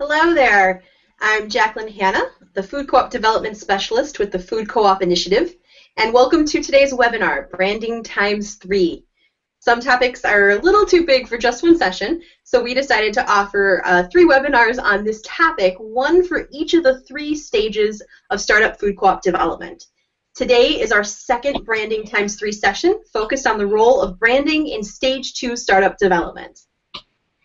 Hello there. I'm Jacqueline Hanna, the Food Co-op Development Specialist with the Food Co-op Initiative, and welcome to today's webinar, Branding Times 3. Some topics are a little too big for just one session, so we decided to offer 3 webinars on this topic, one for each of the 3 stages of startup food co-op development. Today is our second Branding Times 3 session, focused on the role of branding in Stage 2 startup development.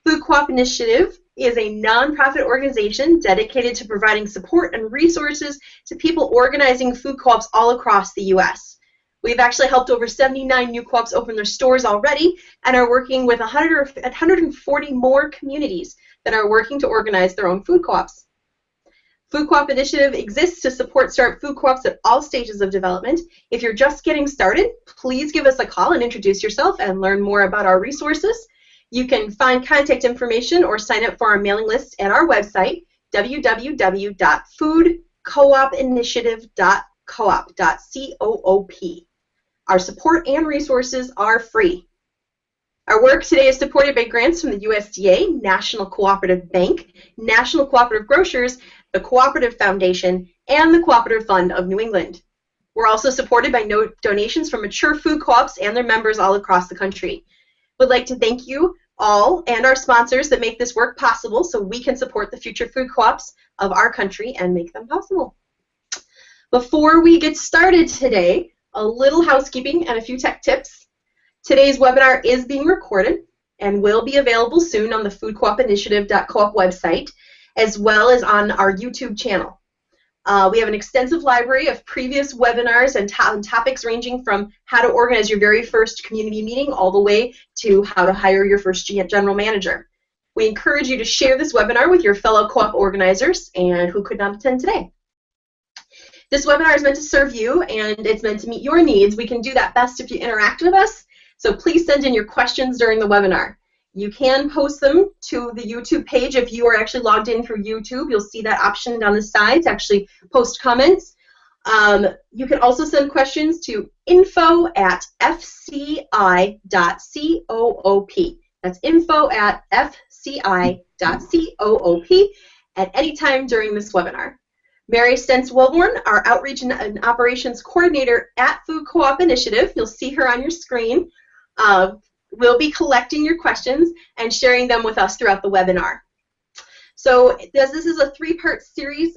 Food Co-op Initiative is a nonprofit organization dedicated to providing support and resources to people organizing food co-ops all across the U.S. We've actually helped over 79 new co-ops open their stores already and are working with 140 more communities that are working to organize their own food co-ops. Food Co-op Initiative exists to support startup food co-ops at all stages of development. If you're just getting started, please give us a call and introduce yourself and learn more about our resources. You can find contact information or sign up for our mailing list at our website, www.foodcoopinitiative.coop. Our support and resources are free. Our work today is supported by grants from the USDA, National Cooperative Bank, National Cooperative Grocers, the Cooperative Foundation, and the Cooperative Fund of New England. We're also supported by donations from mature food co-ops and their members all across the country. We'd like to thank you all and our sponsors that make this work possible so we can support the future food co-ops of our country and make them possible. Before we get started today, a little housekeeping and a few tech tips. Today's webinar is being recorded and will be available soon on the foodcoopinitiative.coop website as well as on our YouTube channel. We have an extensive library of previous webinars and topics ranging from how to organize your very first community meeting all the way to how to hire your first general manager. We encourage you to share this webinar with your fellow co-op organizers and who could not attend today. This webinar is meant to serve you and it's meant to meet your needs. We can do that best if you interact with us, so please send in your questions during the webinar. You can post them to the YouTube page if you are actually logged in through YouTube. You'll see that option down the side to actually post comments. You can also send questions to info@fci.coop. That's info@fci.coop at any time during this webinar. Mary Stentz-Wilborn, our Outreach and Operations Coordinator at Food Co-op Initiative, you'll see her on your screen, we'll be collecting your questions and sharing them with us throughout the webinar. So this is a 3-part series.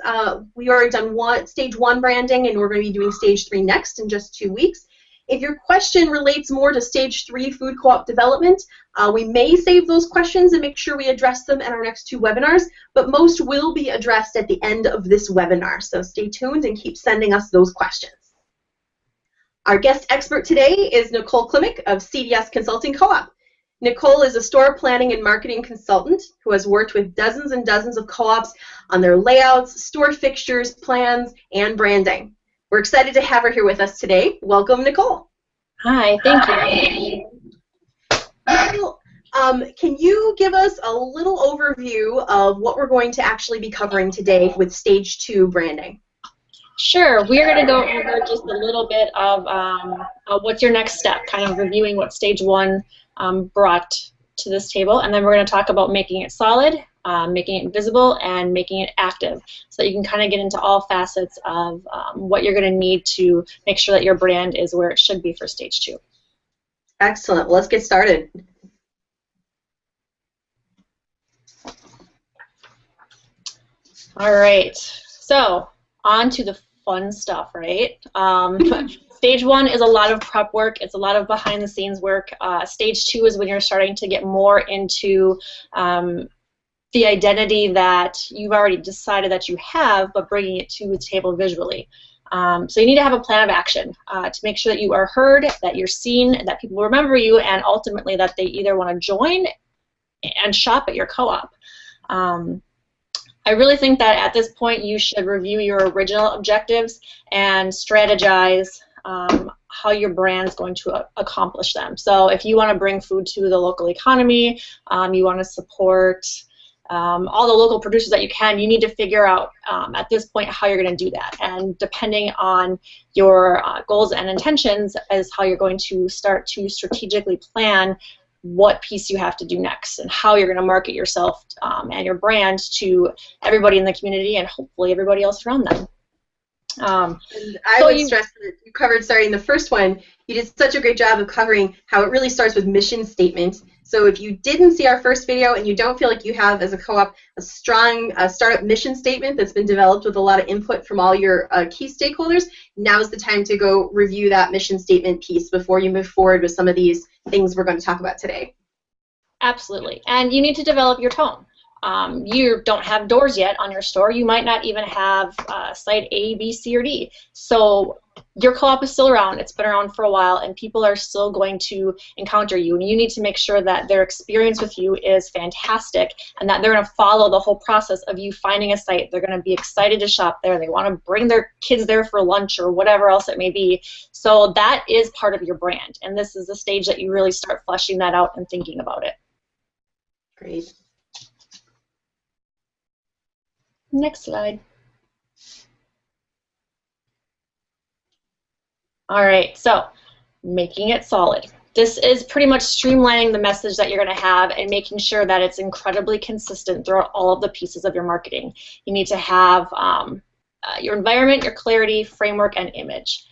We already done stage 1 branding, and we're going to be doing stage 3 next in just 2 weeks. If your question relates more to stage 3 food co-op development, we may save those questions and make sure we address them in our next 2 webinars, but most will be addressed at the end of this webinar. So stay tuned and keep sending us those questions. Our guest expert today is Nicole Klimek of CDS Consulting Co-op. Nicole is a store planning and marketing consultant who has worked with dozens and dozens of co-ops on their layouts, store fixtures, plans, and branding. We're excited to have her here with us today. Welcome, Nicole. Hi, thank you. Nicole, can you give us a little overview of what we're going to actually be covering today with stage 2 branding? Sure. We're going to go over just a little bit of what's your next step, kind of reviewing what stage 1 brought to this table, and then we're going to talk about making it solid, making it visible, and making it active, so that you can kind of get into all facets of what you're going to need to make sure that your brand is where it should be for stage 2. Excellent. Well, let's get started. All right. So on to the fun stuff, right? Stage 1 is a lot of prep work. It's a lot of behind-the-scenes work. Stage 2 is when you're starting to get more into the identity that you've already decided that you have, but bringing it to the table visually. So you need to have a plan of action to make sure that you are heard, that you're seen, that people remember you, and ultimately that they either want to join and shop at your co-op. I really think that at this point you should review your original objectives and strategize how your brand's going to accomplish them. So if you want to bring food to the local economy, you want to support all the local producers that you can, you need to figure out at this point how you're going to do that. And depending on your goals and intentions is how you're going to start to strategically plan what piece you have to do next and how you're going to market yourself and your brand to everybody in the community and hopefully everybody else around them. And I would stress that you covered, sorry, in the first one, you did such a great job of covering how it really starts with mission statement. So if you didn't see our first video and you don't feel like you have, as a co-op, a strong startup mission statement that's been developed with a lot of input from all your key stakeholders, now's the time to go review that mission statement piece before you move forward with some of these things we're going to talk about today. Absolutely. And you need to develop your tone. You don't have doors yet on your store. You might not even have site A, B, C, or D. So your co-op is still around. It's been around for a while, and people are still going to encounter you. And you need to make sure that their experience with you is fantastic and that they're going to follow the whole process of you finding a site. They're going to be excited to shop there. They want to bring their kids there for lunch or whatever else it may be. So that is part of your brand. And this is the stage that you really start fleshing that out and thinking about it. Great. Next slide. All right, so making it solid. This is pretty much streamlining the message that you're going to have and making sure that it's incredibly consistent throughout all of the pieces of your marketing. You need to have your environment, your clarity, framework, and image.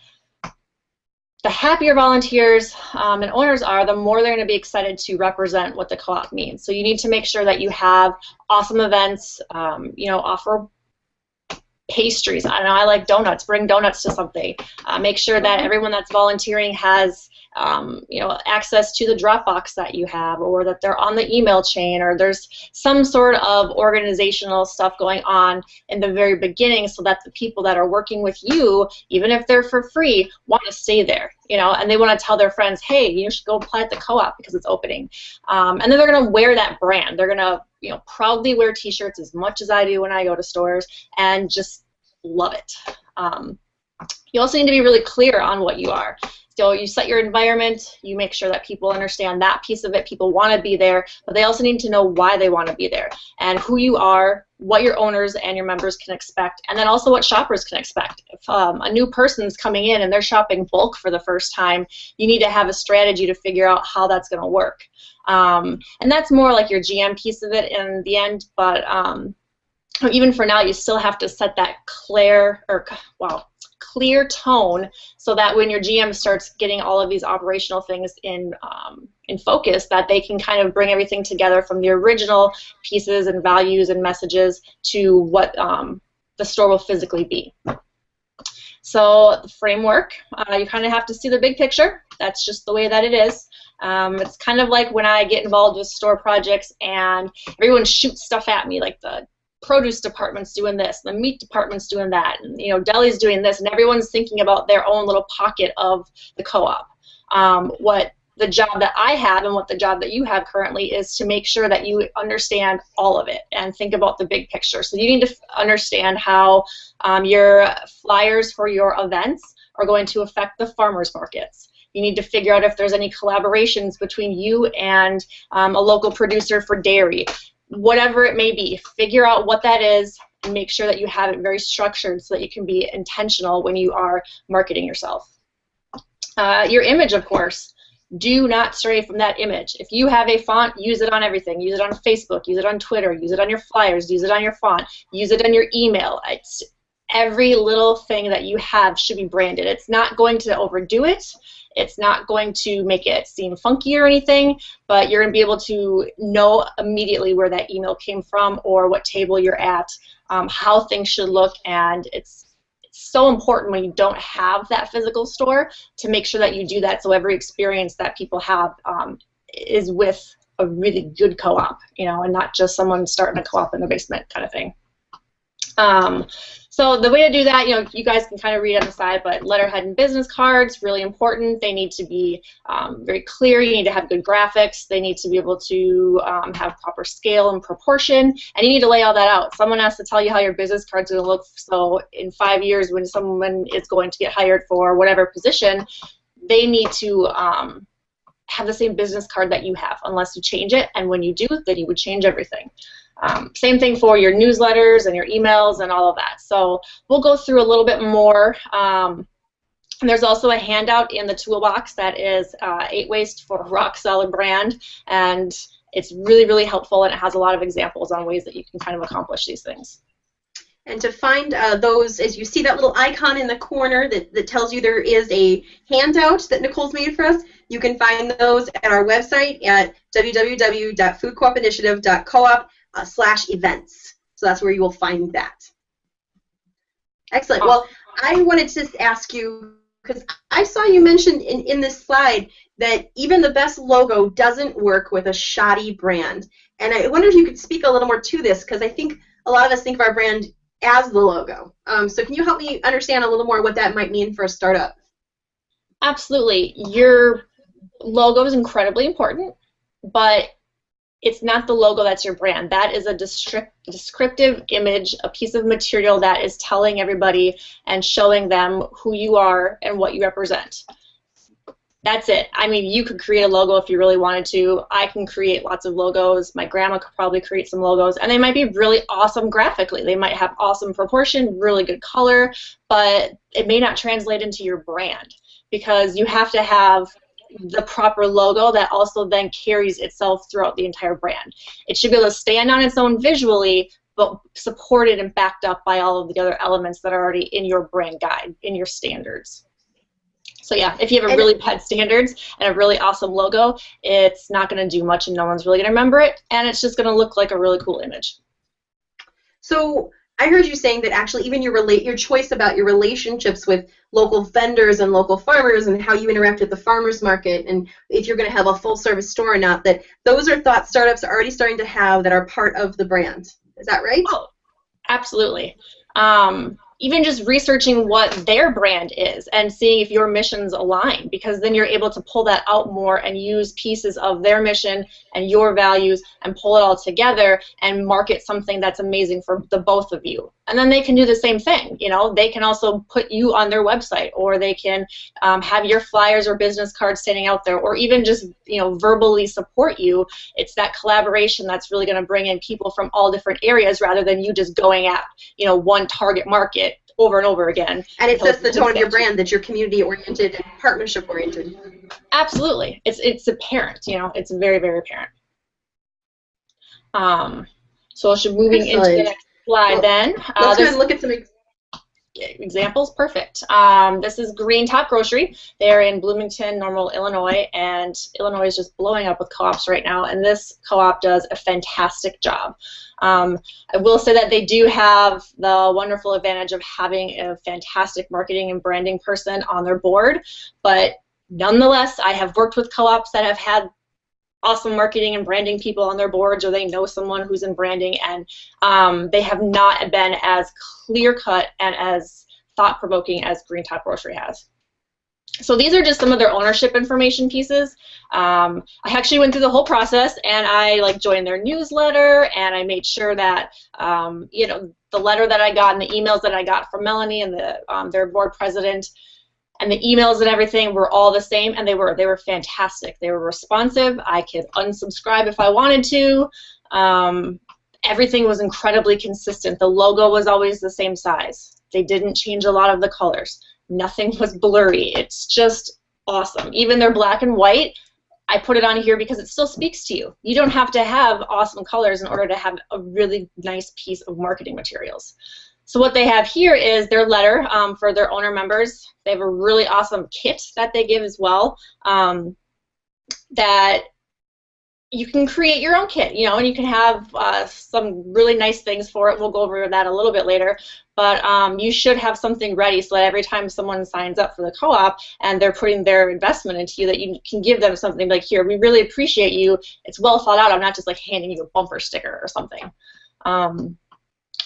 The happier volunteers and owners are, the more they're going to be excited to represent what the co-op means. So you need to make sure that you have awesome events, you know, offer pastries. I don't know, I like donuts. Bring donuts to something. Make sure that everyone that's volunteering has, you know, access to the Dropbox that you have, or that they're on the email chain, or there's some sort of organizational stuff going on in the very beginning, so that the people that are working with you, even if they're for free, want to stay there. You know, and they want to tell their friends, hey, you should go apply at the co-op because it's opening. And then they're going to wear that brand. They're going to, you know, proudly wear T-shirts as much as I do when I go to stores, and just love it. You also need to be really clear on what you are. So you set your environment, you make sure that people understand that piece of it. People want to be there, but they also need to know why they want to be there, and who you are, what your owners and your members can expect, and then also what shoppers can expect. If a new person's coming in and they're shopping bulk for the first time, you need to have a strategy to figure out how that's going to work. And that's more like your GM piece of it in the end, but even for now, you still have to set that clear tone, so that when your GM starts getting all of these operational things in focus, that they can kind of bring everything together from the original pieces and values and messages to what the store will physically be. So the framework, you kind of have to see the big picture. That's just the way that it is. It's kind of like when I get involved with store projects and everyone shoots stuff at me, like the produce department's doing this, the meat department's doing that, and you know, deli's doing this, and everyone's thinking about their own little pocket of the co-op. What the job that I have and what the job that you have currently is to make sure that you understand all of it and think about the big picture. So you need to understand how your flyers for your events are going to affect the farmers markets. You need to figure out if there's any collaborations between you and a local producer for dairy. Whatever it may be, figure out what that is and make sure that you have it very structured so that you can be intentional when you are marketing yourself. Your image, of course. Do not stray from that image. If you have a font, use it on everything. Use it on Facebook, use it on Twitter, use it on your flyers, use it on your font, use it on your email. Every little thing that you have should be branded. It's not going to overdo it. It's not going to make it seem funky or anything, but you're going to be able to know immediately where that email came from or what table you're at, how things should look, and it's so important when you don't have that physical store to make sure that you do that, so every experience that people have is with a really good co-op, you know, and not just someone starting a co-op in the basement kind of thing. So the way to do that, you know, you guys can kind of read on the side, but letterhead and business cards, really important. They need to be very clear. You need to have good graphics. They need to be able to have proper scale and proportion, and you need to lay all that out. Someone has to tell you how your business card's going to look, so in 5 years when someone is going to get hired for whatever position, they need to have the same business card that you have, unless you change it, and when you do, then you would change everything. Same thing for your newsletters and your emails and all of that. So we'll go through a little bit more And there's also a handout in the toolbox that is 8 ways for a rock solid brand, and it's really, really helpful, and it has a lot of examples on ways that you can kind of accomplish these things. And to find those, as you see that little icon in the corner that tells you there is a handout that Nicole's made for us, you can find those at our website at www.foodcoopinitiative.coop/events. So that's where you will find that. Excellent. Well, I wanted to ask you, because I saw you mentioned in this slide that even the best logo doesn't work with a shoddy brand. And I wonder if you could speak a little more to this, because I think a lot of us think of our brand as the logo. So can you help me understand a little more what that might mean for a startup? Absolutely. Your logo is incredibly important, but it's not the logo that's your brand. That is a descriptive image, a piece of material that is telling everybody and showing them who you are and what you represent. That's it. I mean, you could create a logo if you really wanted to. I can create lots of logos. My grandma could probably create some logos, and they might be really awesome graphically. They might have awesome proportion, really good color, but it may not translate into your brand, because you have to have the proper logo that also then carries itself throughout the entire brand. It should be able to stand on its own visually, but supported and backed up by all of the other elements that are already in your brand guide, in your standards. So yeah, if you have a really bad standards and a really awesome logo, it's not going to do much and no one's really going to remember it, and it's just going to look like a really cool image. So I heard you saying that actually even your choice about your relationships with local vendors and local farmers and how you interact with the farmers market and if you're going to have a full service store or not, that those are thoughts startups are already starting to have that are part of the brand. Is that right? Oh, absolutely. Even just researching what their brand is and seeing if your missions align, because then you're able to pull that out more and use pieces of their mission and your values and pull it all together and market something that's amazing for the both of you. And then they can do the same thing. You know, they can also put you on their website, or they can have your flyers or business cards standing out there, or even just, you know, verbally support you. It's that collaboration that's really going to bring in people from all different areas rather than you just going at, you know, one target market over and over again. And it sets the tone of your brand that you're community-oriented and partnership-oriented. Absolutely. It's apparent, you know, it's very, very apparent. So I should moving into the next slide then. Let's go ahead and look at some examples. Perfect. This is Green Top Grocery. They're in Bloomington, Normal, Illinois, and Illinois is just blowing up with co-ops right now, and this co-op does a fantastic job. I will say that they do have the wonderful advantage of having a fantastic marketing and branding person on their board, but nonetheless, I have worked with co-ops that have had awesome marketing and branding people on their boards, or they know someone who's in branding, and they have not been as clear-cut and as thought-provoking as Green Top Grocery has. So these are just some of their ownership information pieces. I actually went through the whole process, and I joined their newsletter, and I made sure that you know, the letter that I got and the emails that I got from Melanie and their board president, and the emails and everything were all the same, and they were fantastic. They were responsive. I could unsubscribe if I wanted to. Everything was incredibly consistent. The logo was always the same size. They didn't change a lot of the colors. Nothing was blurry. It's just awesome. Even their black and white, I put it on here because it still speaks to you. You don't have to have awesome colors in order to have a really nice piece of marketing materials. So what they have here is their letter for their owner members. They have a really awesome kit that they give as well, that you can create your own kit, you know, and you can have some really nice things for it. We'll go over that a little bit later, but you should have something ready so that every time someone signs up for the co-op and they're putting their investment into you, that you can give them something like, here, we really appreciate you. It's well thought out. I'm not just handing you a bumper sticker or something.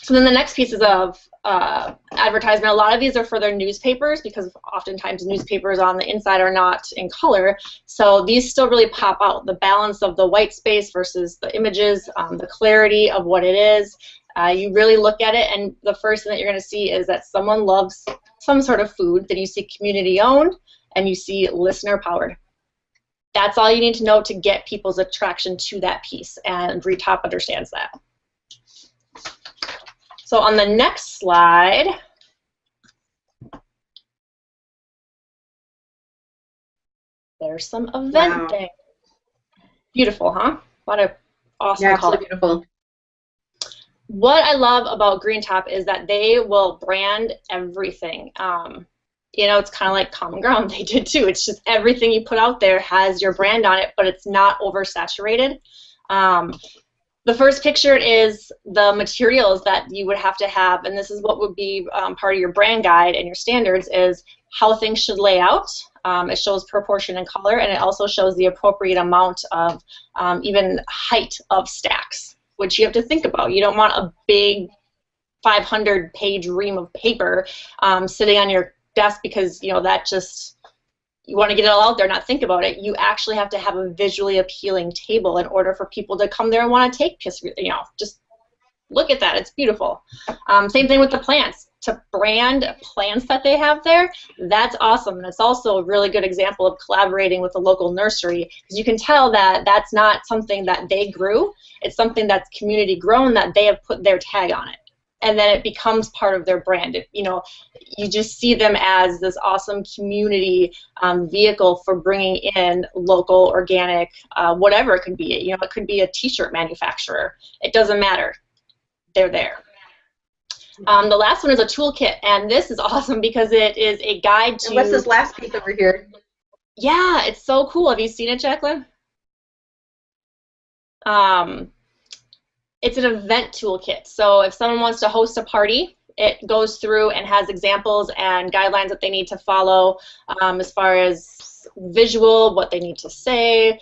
So then the next pieces of advertisement, a lot of these are for their newspapers, because oftentimes newspapers on the inside are not in color. So these still really pop out. The balance of the white space versus the images, the clarity of what it is. You really look at it, and the first thing that you're going to see is that someone loves some sort of food, that you see community owned, and you see listener powered. That's all you need to know to get people's attraction to that piece, and Retop understands that. So on the next slide, There's some event Wow. things. Beautiful, huh? A lot of awesome Yeah, color. absolutely beautiful. What I love about Green Top is that they will brand everything. You know, it's kind of like Common Ground. They did too. It's just everything you put out there has your brand on it, but it's not oversaturated. The first picture is the materials that you would have to have, and this is what would be part of your brand guide and your standards, is how things should lay out. It shows proportion and color, and it also shows the appropriate amount of even height of stacks, which you have to think about. You don't want a big 500-page ream of paper sitting on your desk because, you know, that just, you want to get it all out there, not think about it. You actually have to have a visually appealing table in order for people to come there and want to take pictures. You know, just look at that. It's beautiful. Same thing with the plants. To brand plants that they have there, that's awesome. And it's also a really good example of collaborating with a local nursery, because you can tell that that's not something that they grew. It's something that's community grown that they have put their tag on it. And then it becomes part of their brand. You know, you just see them as this awesome community vehicle for bringing in local, organic, whatever it could be. You know, it could be a t-shirt manufacturer. It doesn't matter. They're there. The last one is a toolkit, and this is awesome because it is a guide to... And what's this last piece over here? Yeah, it's so cool. Have you seen it, Jacqueline? It's an event toolkit. So if someone wants to host a party, it goes through and has examples and guidelines that they need to follow as far as visual, what they need to say,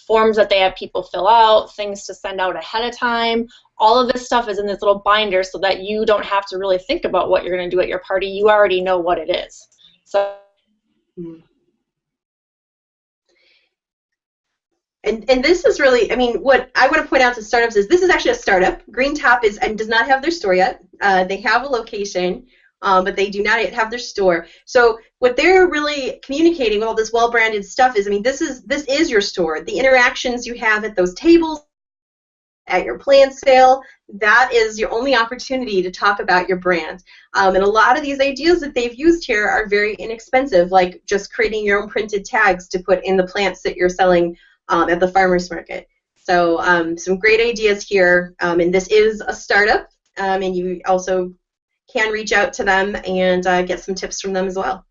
forms that they have people fill out, things to send out ahead of time. All of this stuff is in this little binder so that you don't have to really think about what you're going to do at your party. You already know what it is. So. And this is really, I mean, what I want to point out to startups is this is actually a startup. Green Top is and does not have their store yet. They have a location, but they do not yet have their store. So what they're really communicating with all this well-branded stuff is, I mean, this is your store. The interactions you have at those tables, at your plant sale, that is your only opportunity to talk about your brand. And a lot of these ideas that they've used here are very inexpensive, like just creating your own printed tags to put in the plants that you're selling at the farmer's market. So some great ideas here, and this is a startup, and you also can reach out to them and get some tips from them as well.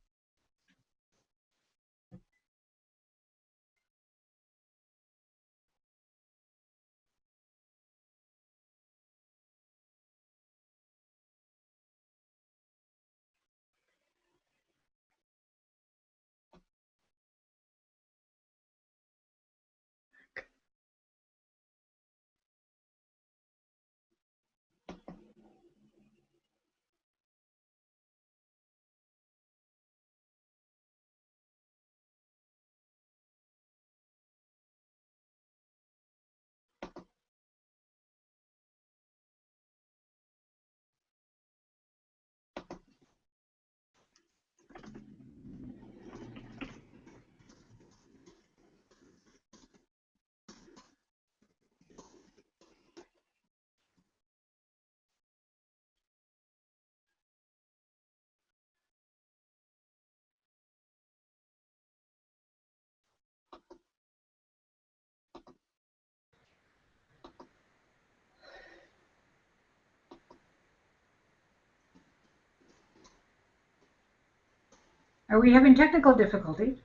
Are we having technical difficulties?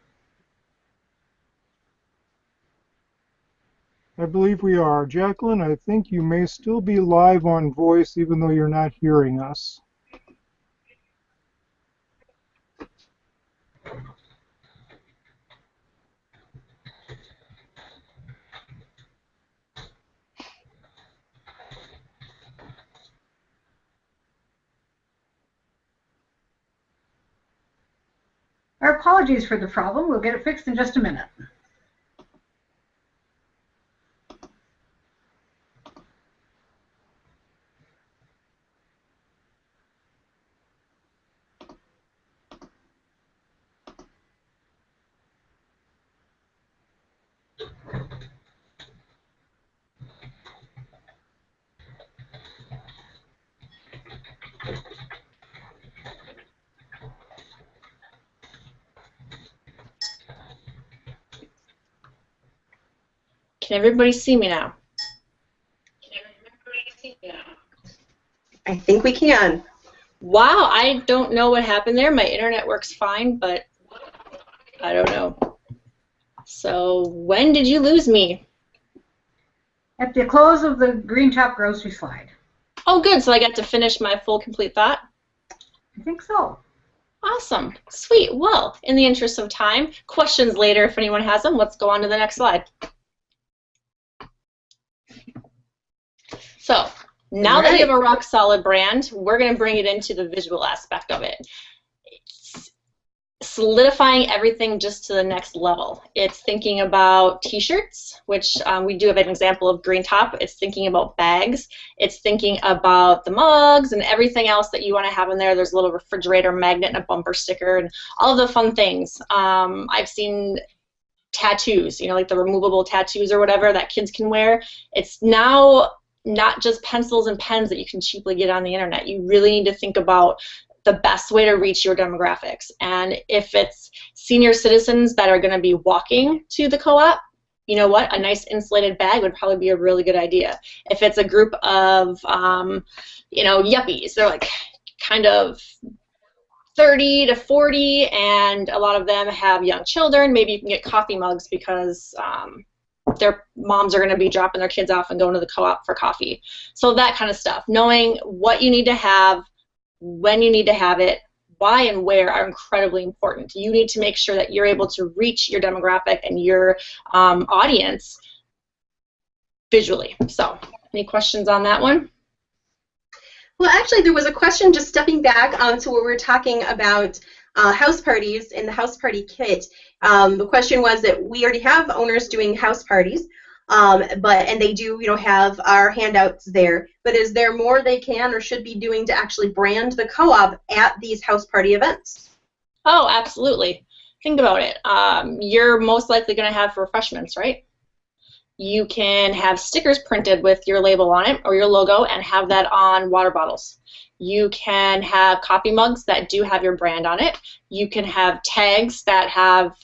I believe we are. Jacqueline, I think you may still be live on voice even though you're not hearing us. Our apologies for the problem. We'll get it fixed in just a minute. Can everybody see me now? I think we can. Wow, I don't know what happened there. My internet works fine, but I don't know. So when did you lose me? At the close of the green top grocery slide. Oh, good. So I got to finish my full complete thought? I think so. Awesome. Sweet. Well, in the interest of time, questions later if anyone has them. Let's go on to the next slide. So now that you have a rock solid brand, we're going to bring it into the visual aspect of it. It's solidifying everything just to the next level. It's thinking about t-shirts, which we do have an example of green top. It's thinking about bags. It's thinking about the mugs and everything else that you want to have in there. There's a little refrigerator magnet and a bumper sticker and all of the fun things. I've seen tattoos, you know, like the removable tattoos or whatever that kids can wear. It's now not just pencils and pens that you can cheaply get on the internet. You really need to think about the best way to reach your demographics. And if it's senior citizens that are going to be walking to the co-op, you know what? A nice insulated bag would probably be a really good idea. If it's a group of, you know, yuppies, they're like kind of 30 to 40, and a lot of them have young children, maybe you can get coffee mugs because their moms are going to be dropping their kids off and going to the co-op for coffee. So that kind of stuff. Knowing what you need to have, when you need to have it, why and where are incredibly important. You need to make sure that you're able to reach your demographic and your audience visually. So, any questions on that one? Well, actually, there was a question just stepping back to where we were talking about house parties and the house party kit. The question was that we already have owners doing house parties, and they do, you know, have our handouts there. But is there more they can or should be doing to actually brand the co-op at these house party events? Oh, absolutely. Think about it. You're most likely going to have refreshments, right? You can have stickers printed with your label on it or your logo and have that on water bottles. You can have coffee mugs that do have your brand on it. You can have tags that have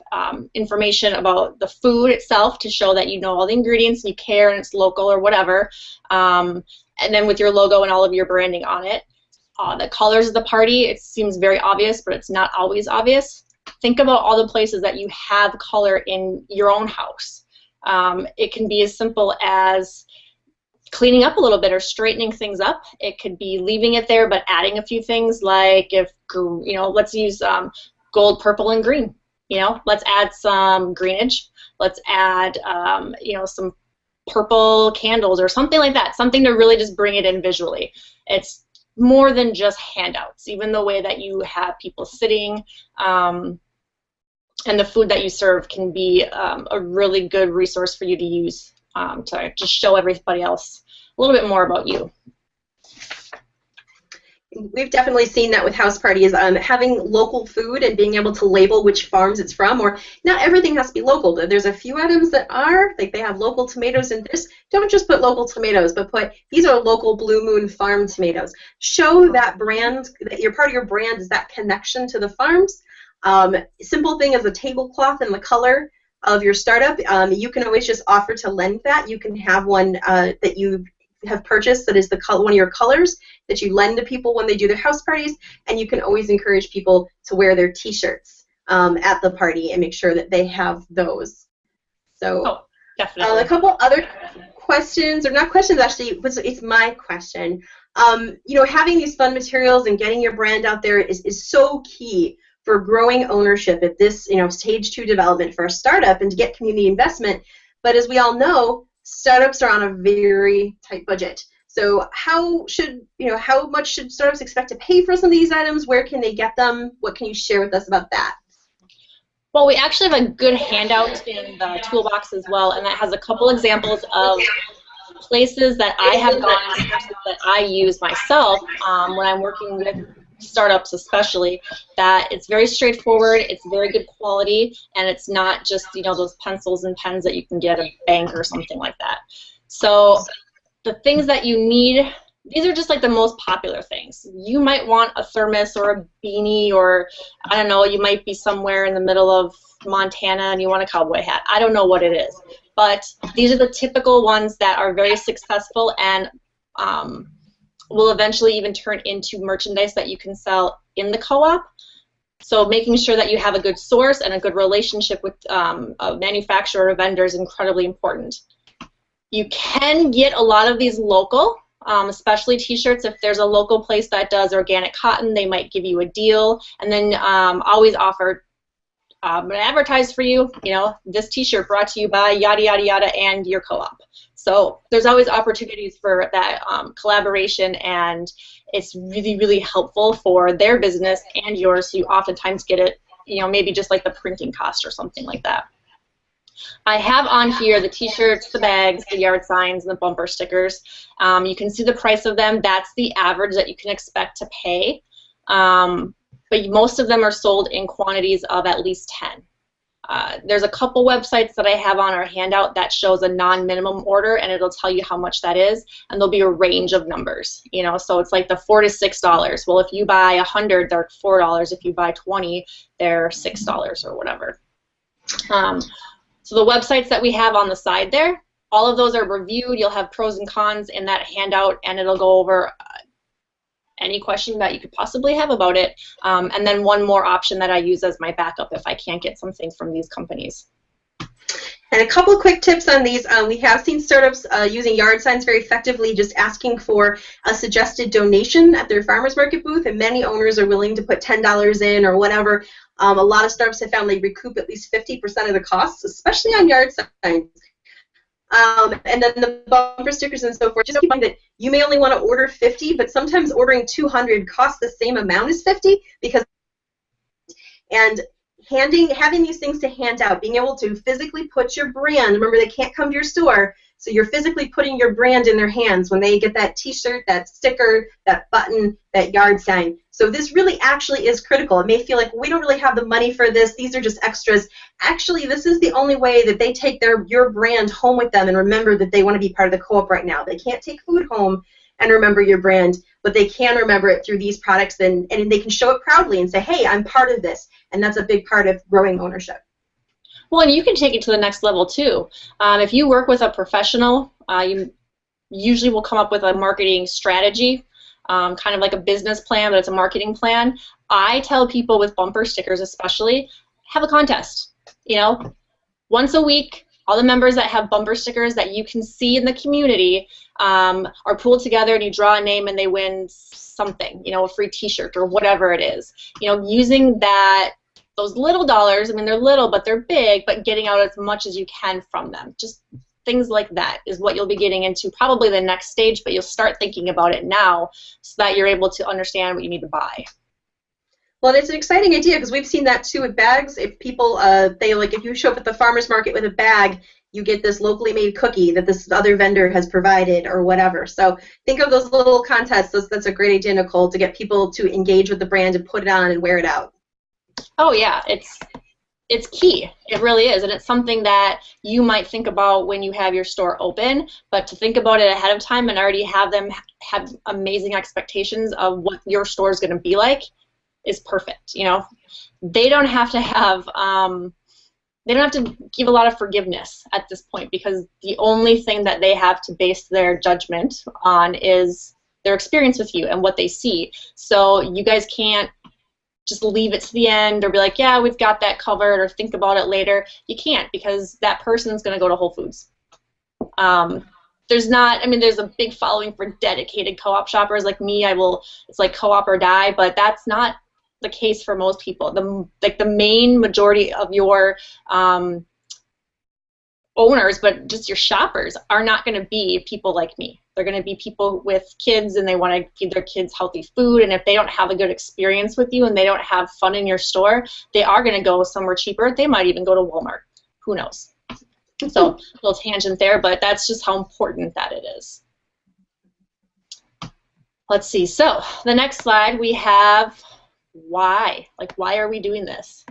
information about the food itself to show that you know all the ingredients and you care and it's local or whatever. And then with your logo and all of your branding on it. The colors of the party, it seems very obvious, but it's not always obvious. Think about all the places that you have color in your own house. It can be as simple as cleaning up a little bit or straightening things up. It could be leaving it there but adding a few things, like if, you know, let's use gold, purple, and green. You know, let's add some greenage. Let's add, you know, some purple candles or something like that. Something to really just bring it in visually. It's more than just handouts. Even the way that you have people sitting and the food that you serve can be a really good resource for you to use to just show everybody else a little bit more about you. We've definitely seen that with house parties, having local food and being able to label which farms it's from, or not everything has to be local. There's a few items that are, like they have local tomatoes in this. Don't just put local tomatoes, but put, these are local Blue Moon Farm tomatoes. Show that brand, that your part of your brand is that connection to the farms. Simple thing as a tablecloth and the color of your startup, you can always just offer to lend that. You can have one that you have purchased that is the color, one of your colors that you lend to people when they do their house parties, and you can always encourage people to wear their t-shirts at the party and make sure that they have those. So definitely. A couple other questions, or not questions actually, it's my question. You know, having these fun materials and getting your brand out there is so key for growing ownership at this, you know, stage 2 development for a startup and to get community investment. But as we all know, startups are on a very tight budget. So how much should startups expect to pay for some of these items? Where can they get them? What can you share with us about that? Well, we actually have a good handout in the toolbox as well, and that has a couple examples of places that I have gone and sources that I use myself when I'm working with startups, especially, that it's very straightforward, it's very good quality, and it's not just, you know, those pencils and pens that you can get at a bank or something like that. So the things that you need, these are just like the most popular things. You might want a thermos or a beanie, or I don't know, you might be somewhere in the middle of Montana and you want a cowboy hat. I don't know what it is. but these are the typical ones that are very successful and will eventually even turn into merchandise that you can sell in the co-op. So making sure that you have a good source and a good relationship with a manufacturer or vendor is incredibly important. You can get a lot of these local, especially t-shirts. If there's a local place that does organic cotton, they might give you a deal, and then always offer advertise for you, this t-shirt brought to you by yada yada yada and your co-op. So there's always opportunities for that collaboration, and it's really, really helpful for their business and yours. So you oftentimes get it, maybe just like the printing cost or something like that. I have on here the t-shirts, the bags, the yard signs, and the bumper stickers. You can see the price of them. That's the average that you can expect to pay. But most of them are sold in quantities of at least 10. There's a couple websites that I have on our handout that shows a non-minimum order, and it'll tell you how much that is, and there'll be a range of numbers, so it's like the $4 to $6. Well, if you buy 100, they're $4. If you buy 20, they're $6 or whatever. So the websites that we have on the side there, all of those are reviewed. You'll have pros and cons in that handout, and it'll go over any question that you could possibly have about it, and then one more option that I use as my backup if I can't get something from these companies. And a couple of quick tips on these. We have seen startups using yard signs very effectively, just asking for a suggested donation at their farmers market booth, and many owners are willing to put $10 in or whatever. A lot of startups have found they recoup at least 50% of the costs, especially on yard signs. And then the bumper stickers and so forth, just keep in mind that you may only want to order 50, but sometimes ordering 200 costs the same amount as 50, because having these things to hand out, being able to physically put your brand, remember they can't come to your store, so you're physically putting your brand in their hands when they get that t-shirt, that sticker, that button, that yard sign. So this really actually is critical. It may feel like we don't really have the money for this, these are just extras. Actually, this is the only way that they take your brand home with them and remember that they want to be part of the co-op right now. They can't take food home and remember your brand, but they can remember it through these products, and they can show it proudly and say, hey, I'm part of this, and that's a big part of growing ownership. Well, and you can take it to the next level too. If you work with a professional, you usually will come up with a marketing strategy, kind of like a business plan, but it's a marketing plan. I tell people with bumper stickers especially, have a contest. Once a week, all the members that have bumper stickers that you can see in the community are pooled together, and you draw a name and they win something, a free t-shirt or whatever it is. Using those little dollars, I mean, they're little, but they're big, but getting out as much as you can from them. Just things like that is what you'll be getting into probably the next stage, but you'll start thinking about it now so that you're able to understand what you need to buy. Well, it's an exciting idea because we've seen that too with bags. If people, if you show up at the farmer's market with a bag, you get this locally made cookie that this other vendor has provided or whatever. So think of those little contests. That's a great idea, Nicole, to get people to engage with the brand and put it on and wear it out. Oh yeah, it's key. It really is, and it's something that you might think about when you have your store open, but to think about it ahead of time and already have them have amazing expectations of what your store is going to be like is perfect. They don't have to have they don't have to give a lot of forgiveness at this point, because the only thing that they have to base their judgment on is their experience with you and what they see. So you guys can't just leave it to the end or be like, yeah, we've got that covered, or think about it later. You can't, because that person's going to go to Whole Foods. There's a big following for dedicated co-op shoppers like me. It's like co-op or die, but that's not the case for most people. The main majority of your owners, but just your shoppers, are not going to be people like me. They're going to be people with kids, and they want to feed their kids healthy food, and if they don't have a good experience with you and they don't have fun in your store, they are going to go somewhere cheaper. They might even go to Walmart. Who knows? So a little tangent there, but that's just how important that it is. Let's see. So the next slide, we have why. Like, why are we doing this?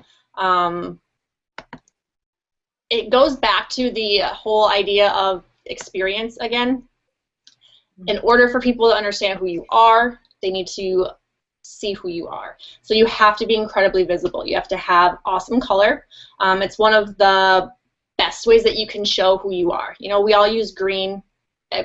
It goes back to the whole idea of experience again. In order for people to understand who you are, they need to see who you are. So you have to be incredibly visible. You have to have awesome color. It's one of the best ways that you can show who you are. You know, we all use green.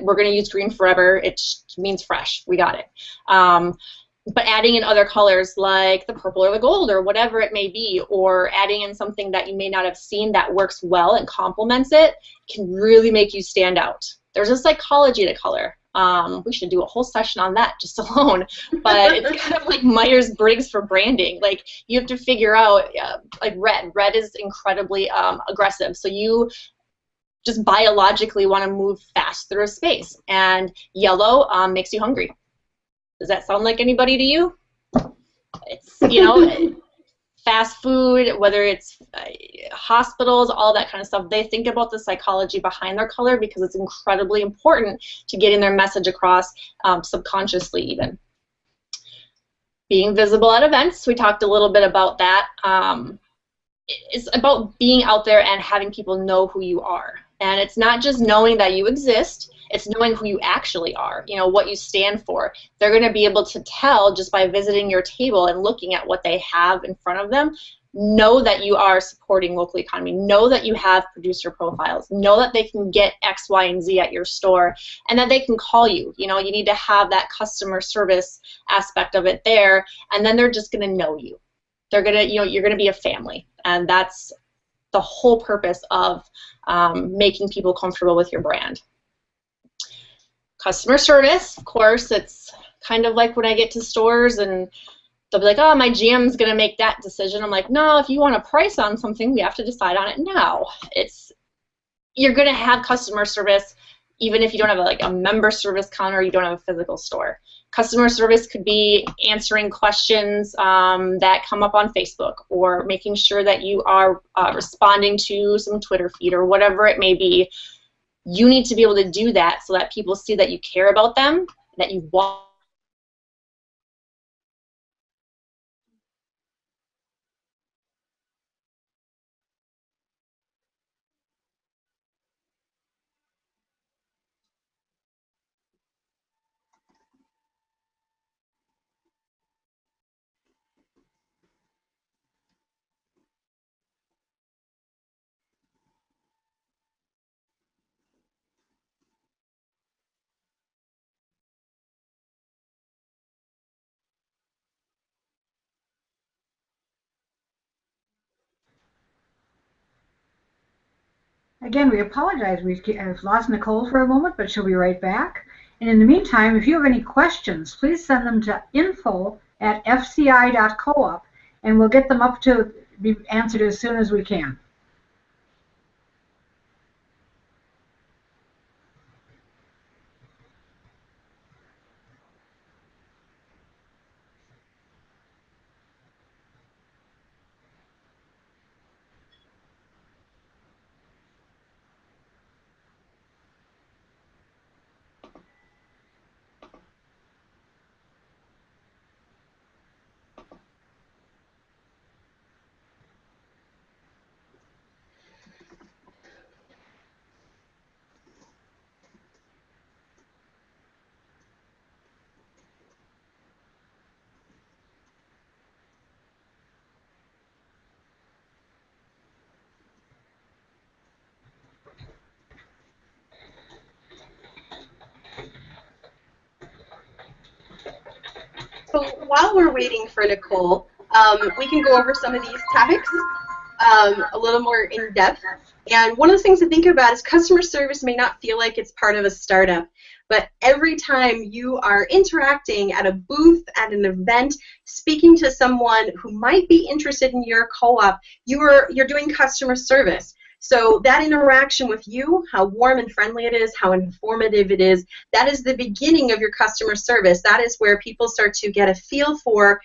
We're going to use green forever. It means fresh. We got it. But adding in other colors like the purple or the gold or whatever it may be, or adding in something that you may not have seen that works well and complements it, can really make you stand out. There's a psychology to color. We should do a whole session on that just alone. But it's kind of like Myers-Briggs for branding. Like, you have to figure out, like red. Red is incredibly aggressive. So you just biologically want to move fast through a space. And yellow makes you hungry. Does that sound like anybody to you? It's, you know, fast food, whether it's hospitals, all that kind of stuff. They think about the psychology behind their color because it's incredibly important to getting their message across subconsciously even. Being visible at events, we talked a little bit about that. It's about being out there and having people know who you are. And it's not just knowing that you exist, it's knowing who you actually are, you know, what you stand for. They're going to be able to tell just by visiting your table and looking at what they have in front of them. Know that you are supporting local economy. Know that you have producer profiles. Know that they can get X, Y, and Z at your store, and that they can call you. You know, you need to have that customer service aspect of it there, and then they're just going to know you. They're going to, you know, you're going to be a family, and that's the whole purpose of making people comfortable with your brand. Customer service, of course, it's kind of like when I get to stores and they'll be like, oh, my GM's going to make that decision. I'm like, no, if you want a price on something, we have to decide on it now. You're going to have customer service even if you don't have a member service counter, you don't have a physical store. Customer service could be answering questions that come up on Facebook, or making sure that you are responding to some Twitter feed or whatever it may be. You need to be able to do that so that people see that you care about them, that you want. Again, we apologize. We've lost Nicole for a moment, but she'll be right back. And in the meantime, if you have any questions, please send them to info@fci.coop, and we'll get them up to be answered as soon as we can. So while we're waiting for Nicole, we can go over some of these topics a little more in depth. And one of the things to think about is customer service may not feel like it's part of a startup, but every time you are interacting at a booth, at an event, speaking to someone who might be interested in your co-op, you're doing customer service. So that interaction with you, how warm and friendly it is, how informative it is, that is the beginning of your customer service. That is where people start to get a feel for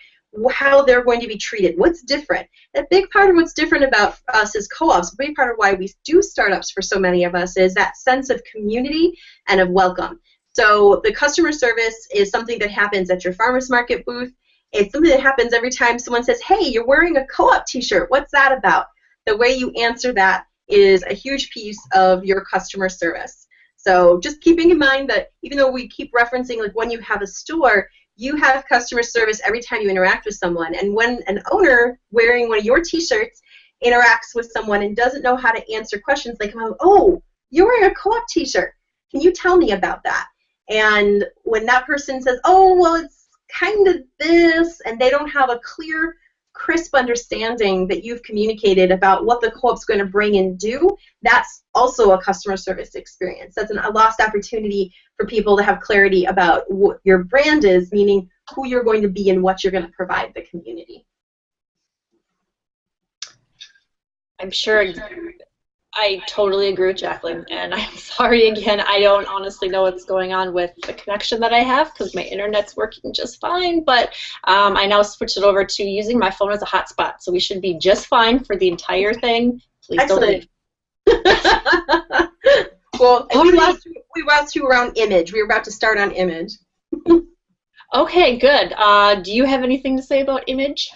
how they're going to be treated. What's different? A big part of what's different about us as co-ops, a big part of why we do startups for so many of us, is that sense of community and of welcome. So the customer service is something that happens at your farmer's market booth. It's something that happens every time someone says, hey, you're wearing a co-op t-shirt. What's that about? The way you answer that is a huge piece of your customer service. So just keeping in mind that even though we keep referencing like when you have a store, you have customer service every time you interact with someone. And when an owner wearing one of your t-shirts interacts with someone and doesn't know how to answer questions, they come out, oh, you're wearing a co-op t-shirt. Can you tell me about that? And when that person says, oh, well, it's kind of this, and they don't have a clear, crisp understanding that you've communicated about what the co-op's going to bring and do, that's also a customer service experience. That's a lost opportunity for people to have clarity about what your brand is, meaning who you're going to be and what you're going to provide the community. I'm sure I totally agree with Jacqueline, and I'm sorry again, I don't honestly know what's going on with the connection that I have because my internet's working just fine, but I now switched it over to using my phone as a hotspot, so we should be just fine for the entire thing. Please Excellent. Don't leave. Well, we lost you around image. We were about to start on image. Okay, good. Do you have anything to say about image?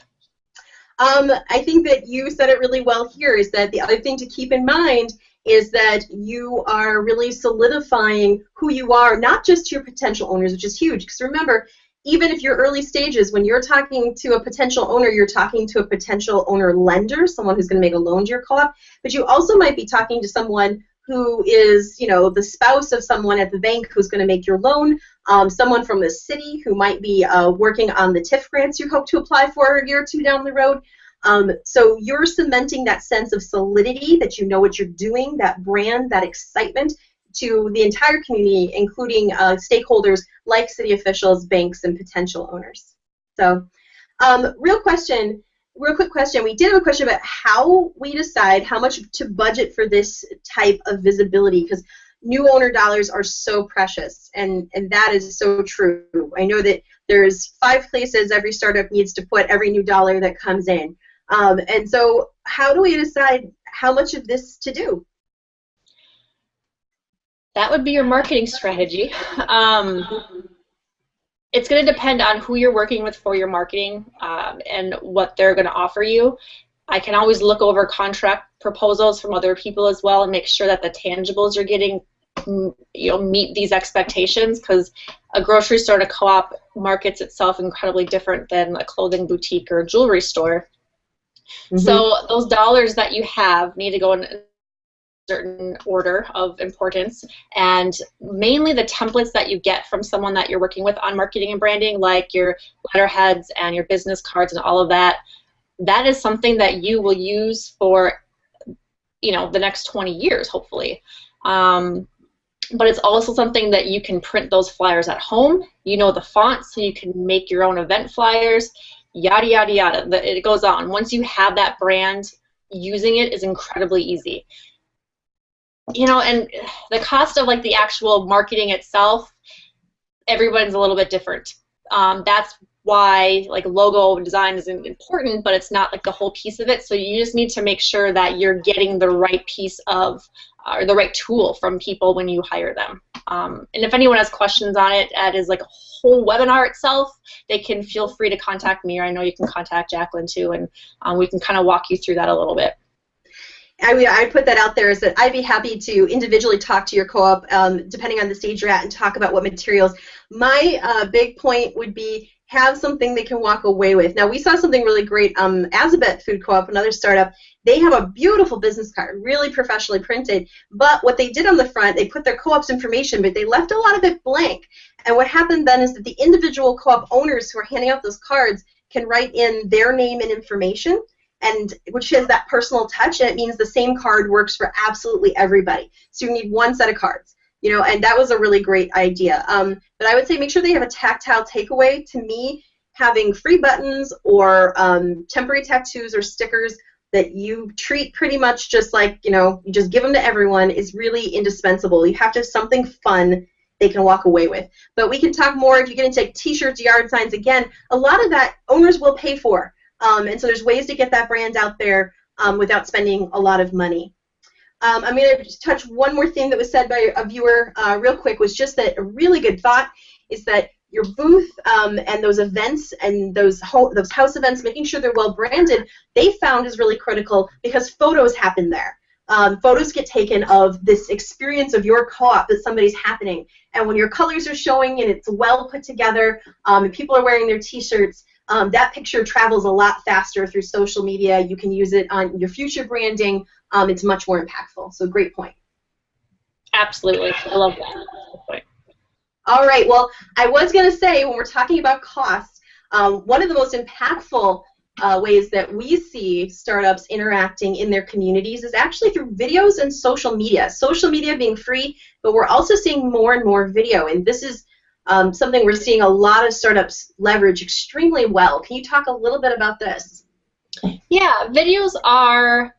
I think that you said it really well here, is that the other thing to keep in mind is that you are really solidifying who you are, not just to your potential owners, which is huge. Because remember, even if you're early stages, when you're talking to a potential owner, you're talking to a potential owner lender, someone who's going to make a loan to your co-op, but you also might be talking to someone who is, you know, the spouse of someone at the bank who's going to make your loan, someone from the city who might be working on the TIF grants you hope to apply for a year or two down the road. So you're cementing that sense of solidity, that you know what you're doing, that brand, that excitement to the entire community, including stakeholders like city officials, banks, and potential owners. So real quick question. We did have a question about how we decide how much to budget for this type of visibility, because new owner dollars are so precious, and that is so true. I know that there's 5 places every startup needs to put every new dollar that comes in. And so how do we decide how much of this to do? That would be your marketing strategy. It's going to depend on who you're working with for your marketing and what they're going to offer you. I can always look over contract proposals from other people as well and make sure that the tangibles you're getting, meet these expectations, because a grocery store and a co-op markets itself incredibly different than a clothing boutique or a jewelry store. Mm-hmm. So those dollars that you have need to go in certain order of importance, and mainly the templates that you get from someone that you're working with on marketing and branding, like your letterheads and your business cards and all of that, that is something that you will use for the next 20 years hopefully. But it's also something that you can print those flyers at home, the font, so you can make your own event flyers, yada yada yada. It goes on. Once you have that brand, using it is incredibly easy. And the cost of the actual marketing itself, everyone's a little bit different. That's why logo design is important, but it's not the whole piece of it. So you just need to make sure that you're getting the right piece of, or the right tool from people when you hire them. And if anyone has questions on it, that is a whole webinar itself, they can feel free to contact me, or I know you can contact Jacqueline too, and we can kind of walk you through that a little bit. I put that out there, is that I'd be happy to individually talk to your co-op, depending on the stage you're at, and talk about what materials. My big point would be have something they can walk away with. Now, we saw something really great. Azabeth Food Co-op, another startup, they have a beautiful business card, really professionally printed, but what they did on the front, they put their co-op's information, but they left a lot of it blank. And what happened then is that the individual co-op owners who are handing out those cards can write in their name and information, and which has that personal touch, and it means the same card works for absolutely everybody. So you need one set of cards, and that was a really great idea. But I would say make sure they have a tactile takeaway. To me, having free buttons or temporary tattoos or stickers that you treat pretty much just like, you just give them to everyone is really indispensable. You have to have something fun they can walk away with. But we can talk more if you get into t-shirts, yard signs. Again, a lot of that owners will pay for. And so there's ways to get that brand out there without spending a lot of money. I'm going to touch one more thing that was said by a viewer real quick, was just that a really good thought is that your booth and those events and those house events, making sure they're well branded, they found is really critical because photos happen there. Photos get taken of this experience of your co-op that somebody's happening. And when your colors are showing and it's well put together and people are wearing their t-shirts, that picture travels a lot faster through social media. You can use it on your future branding. It's much more impactful. So great point. Absolutely. I love that. Good point. All right. Well, I was going to say, when we're talking about cost, one of the most impactful ways that we see startups interacting in their communities is actually through videos and social media. Social media being free, but we're also seeing more and more video, and this is something we're seeing a lot of startups leverage extremely well. Can you talk a little bit about this? Yeah, videos are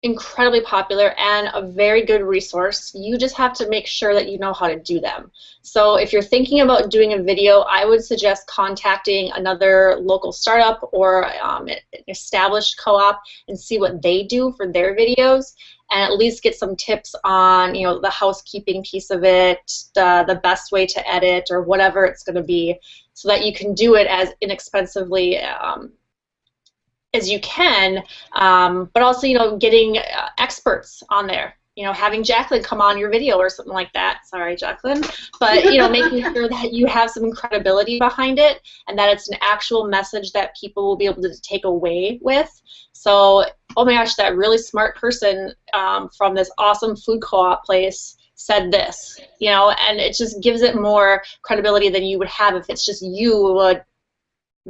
incredibly popular and a very good resource. You just have to make sure that you know how to do them. So if you're thinking about doing a video, I would suggest contacting another local startup or an established co-op and see what they do for their videos, and at least get some tips on, you know, the housekeeping piece of it, the best way to edit, or whatever it's going to be, so that you can do it as inexpensively as you can, but also, you know, getting experts on there. You know, having Jacqueline come on your video or something like that. Sorry, Jacqueline. But, you know, making sure that you have some credibility behind it and that it's an actual message that people will be able to take away with. So, oh my gosh, that really smart person from this awesome food co-op place said this, you know, and it just gives it more credibility than you would have if it's just you, a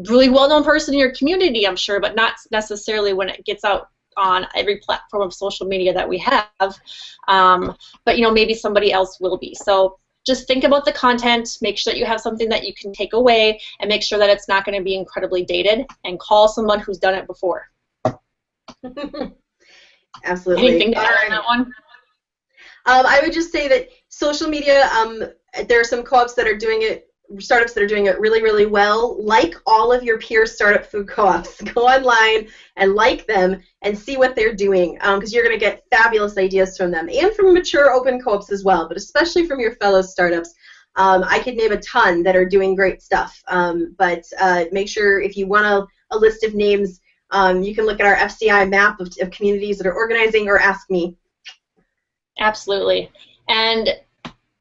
really well-known person in your community, I'm sure, but not necessarily when it gets out on every platform of social media that we have. But, you know, maybe somebody else will be. So just think about the content, make sure that you have something that you can take away, and make sure that it's not going to be incredibly dated, and call someone who's done it before. Absolutely. Anything to add on that one? I would just say that social media, there are some co-ops that are doing it, startups that are doing it really, really well. Like all of your peer startup food co-ops. Go online and like them and see what they're doing, because you're going to get fabulous ideas from them and from mature open co-ops as well, but especially from your fellow startups. I could name a ton that are doing great stuff, but make sure if you want a list of names, you can look at our FCI map of communities that are organizing, or ask me. Absolutely. And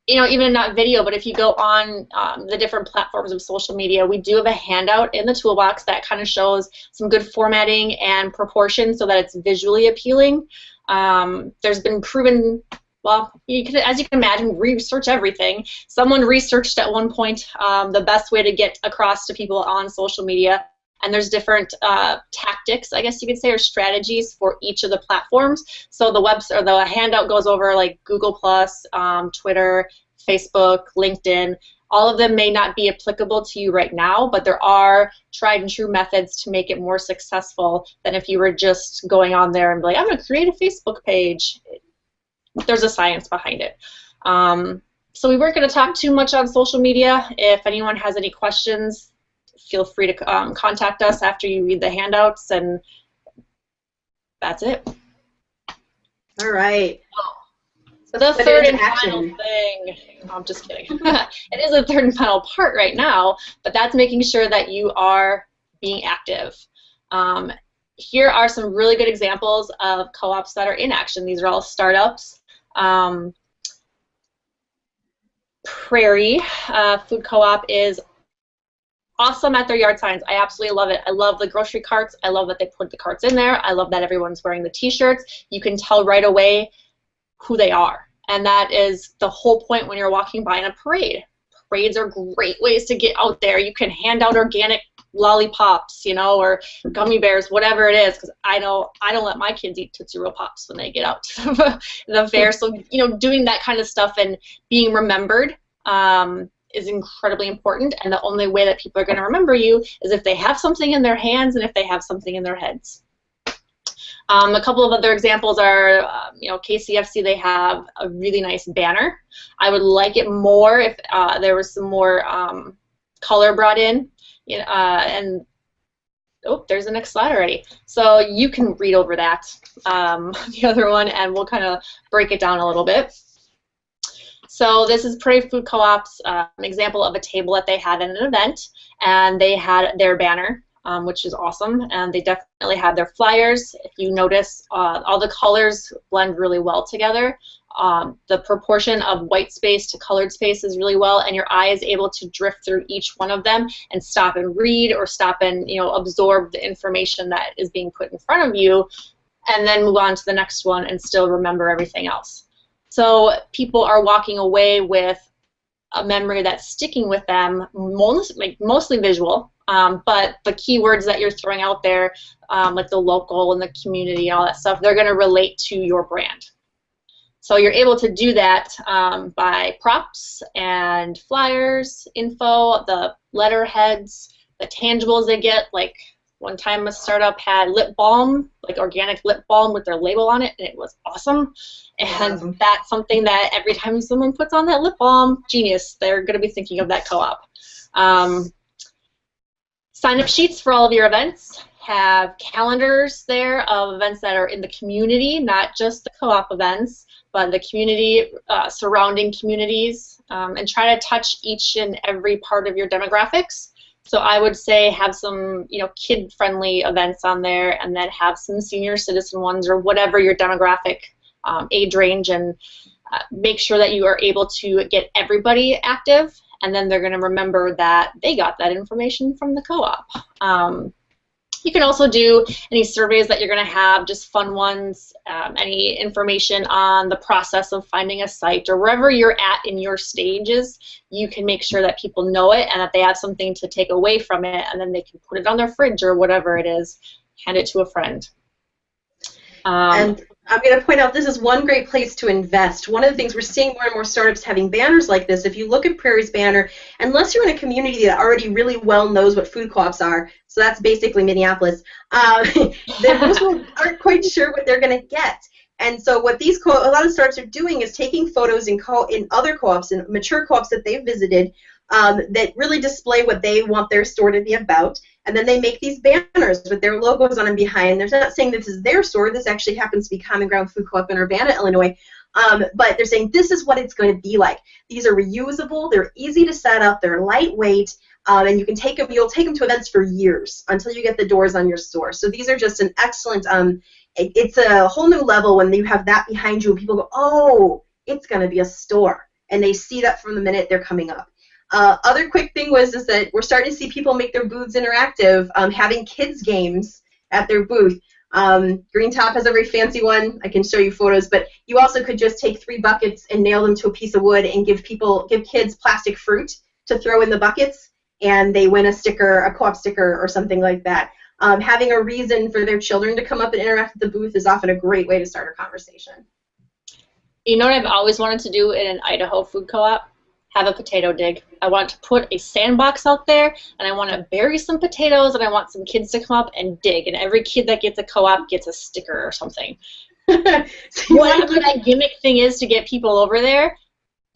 you know, even not video, but if you go on the different platforms of social media, we do have a handout in the toolbox that kind of shows some good formatting and proportion so that it's visually appealing. There's been proven, well, as you can imagine, research everything. Someone researched at one point the best way to get across to people on social media, and there's different tactics, I guess you could say, or strategies for each of the platforms. So the handout goes over like Google+, Twitter, Facebook, LinkedIn. All of them may not be applicable to you right now, but there are tried and true methods to make it more successful than if you were just going on there and be like, I'm going to create a Facebook page. There's a science behind it. So we weren't going to talk too much on social media. If anyone has any questions, feel free to contact us after you read the handouts, and that's it. All right. The third and final thing, no, I'm just kidding. It is the third and final part right now, but that's making sure that you are being active. Here are some really good examples of co-ops that are in action. These are all startups. Prairie Food Co-op is awesome at their yard signs. I absolutely love it. I love the grocery carts. I love that they put the carts in there. I love that everyone's wearing the t-shirts. You can tell right away who they are. And that is the whole point when you're walking by in a parade. Parades are great ways to get out there. You can hand out organic lollipops, you know, or gummy bears, whatever it is, because I know I don't let my kids eat Tootsie Roll Pops when they get out to the fair. So, you know, doing that kind of stuff and being remembered is incredibly important, and the only way that people are going to remember you is if they have something in their hands and if they have something in their heads. A couple of other examples are, you know, KCFC, they have a really nice banner. I would like it more if there was some more color brought in, you know, and oh, there's the next slide already. So you can read over that, the other one, and we'll kind of break it down a little bit. So this is Prairie Food Co-op's example of a table that they had at an event, and they had their banner which is awesome. And they definitely have their flyers. If you notice, all the colors blend really well together. The proportion of white space to colored space is really well, and your eye is able to drift through each one of them and stop and read or stop and absorb the information that is being put in front of you, and then move on to the next one and still remember everything else. So people are walking away with a memory that's sticking with them, mostly visual, but the keywords that you're throwing out there, like the local and the community and all that stuff, they're going to relate to your brand. So you're able to do that by props and flyers, info, the letterheads, the tangibles they get. Like one time a startup had lip balm, like organic lip balm with their label on it, and it was awesome. And that's something that every time someone puts on that lip balm, genius, they're going to be thinking of that co-op. Sign-up sheets for all of your events. Have calendars there of events that are in the community, not just the co-op events, but the community, surrounding communities, and try to touch each and every part of your demographics. So I would say have some, kid-friendly events on there, and then have some senior citizen ones or whatever your demographic age range, and make sure that you are able to get everybody active, and then they're going to remember that they got that information from the co-op. You can also do any surveys that you're going to have, just fun ones, any information on the process of finding a site, or wherever you're at in your stages, you can make sure that people know it and that they have something to take away from it, and then they can put it on their fridge or whatever it is, hand it to a friend. And I'm going to point out this is one great place to invest. One of the things we're seeing more and more startups having banners like this. If you look at Prairie's banner, unless you're in a community that already really well knows what food co-ops are, so that's basically Minneapolis, most people aren't quite sure what they're going to get. And so what a lot of startups are doing is taking photos in other co-ops and mature co-ops that they've visited that really display what they want their store to be about, and then they make these banners with their logos on them behind. They're not saying this is their store. This actually happens to be Common Ground Food Co-op in Urbana, Illinois. But they're saying this is what it's going to be like. These are reusable. They're easy to set up. They're lightweight, and you can take them. You'll take them to events for years until you get the doors on your store. So these are just an excellent. It's a whole new level when you have that behind you, and people go, "Oh, it's going to be a store," and they see that from the minute they're coming up. Other quick thing is that we're starting to see people make their booths interactive, having kids games at their booth. Green Top has a very fancy one. I can show you photos, but you also could just take 3 buckets and nail them to a piece of wood and give kids plastic fruit to throw in the buckets, and they win a sticker, a co-op sticker or something like that. Having a reason for their children to come up and interact with the booth is often a great way to start a conversation. You know what I've always wanted to do in an Idaho food co-op? Have a potato dig. I want to put a sandbox out there, and I want to bury some potatoes, and I want some kids to come up and dig, and every kid that gets a co-op gets a sticker or something. Whatever that gimmick thing is to get people over there,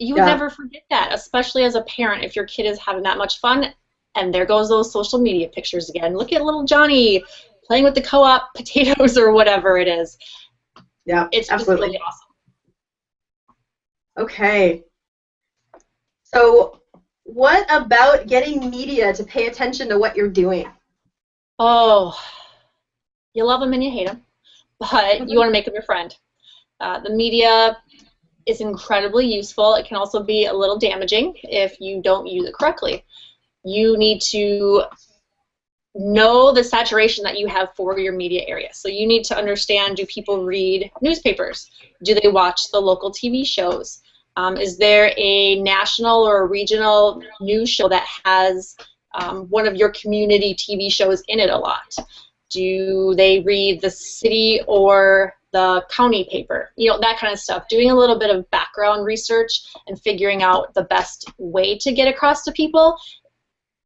you would never forget that, especially as a parent if your kid is having that much fun. And there goes those social media pictures again. Look at little Johnny playing with the co-op potatoes or whatever it is. Yeah, it's absolutely really awesome. Okay. So what about getting media to pay attention to what you're doing? Oh, you love them and you hate them, but you want to make them your friend. The media is incredibly useful. It can also be a little damaging if you don't use it correctly. You need to know the saturation that you have for your media area. So you need to understand, do people read newspapers? Do they watch the local TV shows? Is there a national or a regional news show that has one of your community TV shows in it a lot? Do they read the city or the county paper? You know, that kind of stuff. Doing a little bit of background research and figuring out the best way to get across to people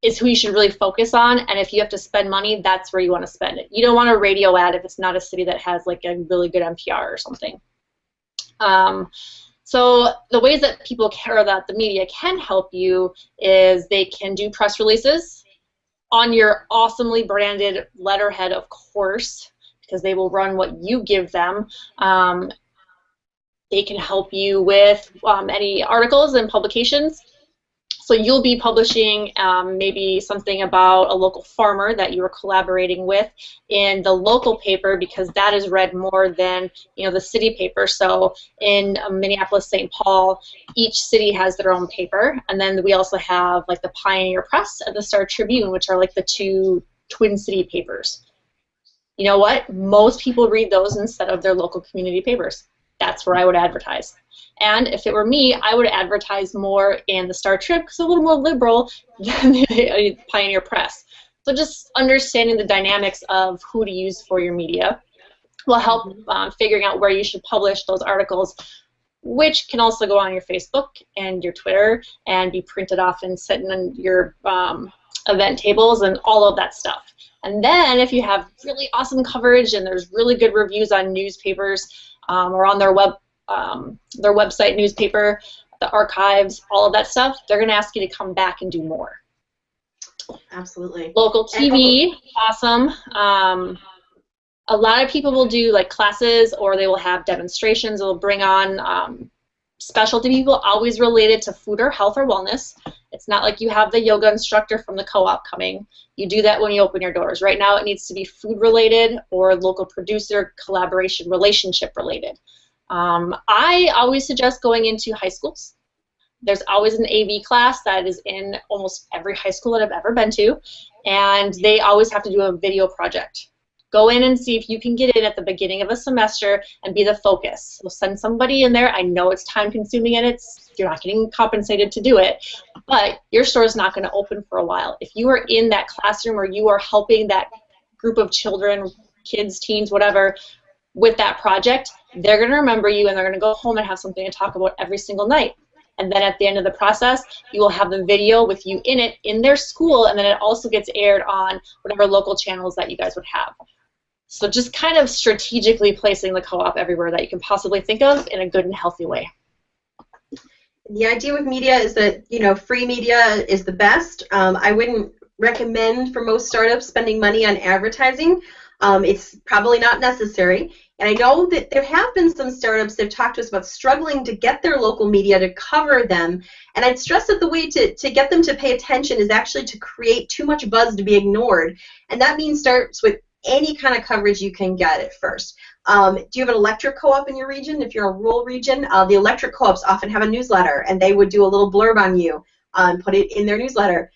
is who you should really focus on, and if you have to spend money, that's where you want to spend it. You don't want a radio ad if it's not a city that has like a really good NPR or something. So the ways that people care that the media can help you is they can do press releases on your awesomely branded letterhead, of course, because they will run what you give them. They can help you with any articles and publications. So you'll be publishing maybe something about a local farmer that you were collaborating with in the local paper, because that is read more than, you know, the city paper. So in Minneapolis, St. Paul, each city has their own paper, and then we also have like the Pioneer Press and the Star Tribune, which are like the two Twin City papers. You know what? Most people read those instead of their local community papers. That's where I would advertise. And if it were me, I would advertise more in the Star Trib, because it's a little more liberal than the Pioneer Press. So just understanding the dynamics of who to use for your media will help figuring out where you should publish those articles, which can also go on your Facebook and your Twitter and be printed off and sitting on your event tables and all of that stuff. And then if you have really awesome coverage and there's really good reviews on newspapers or on their website newspaper, the archives, all of that stuff, they're going to ask you to come back and do more. Absolutely. Local TV, awesome. A lot of people will do like classes, or they will have demonstrations. They'll bring on specialty people always related to food or health or wellness. It's not like you have the yoga instructor from the co-op coming. You do that when you open your doors. Right now it needs to be food related or local producer collaboration relationship related. I always suggest going into high schools. There's always an AV class that is in almost every high school that I've ever been to, and they always have to do a video project. Go in and see if you can get in at the beginning of a semester and be the focus. So send somebody in there. I know it's time consuming and you're not getting compensated to do it, but your store is not going to open for a while. If you are in that classroom or you are helping that group of children, kids, teens, whatever, with that project, they're going to remember you and they're going to go home and have something to talk about every single night. And then at the end of the process, you will have the video with you in it in their school, and then it also gets aired on whatever local channels that you guys would have. So just kind of strategically placing the co-op everywhere that you can possibly think of in a good and healthy way. The idea with media is that, you know, free media is the best. I wouldn't recommend for most startups spending money on advertising. It's probably not necessary. And I know that there have been some startups that have talked to us about struggling to get their local media to cover them. And I'd stress that the way to get them to pay attention is actually to create too much buzz to be ignored. And that means starts with any kind of coverage you can get at first. Do you have an electric co-op in your region? If you're a rural region, the electric co-ops often have a newsletter, and they would do a little blurb on you, put it in their newsletter.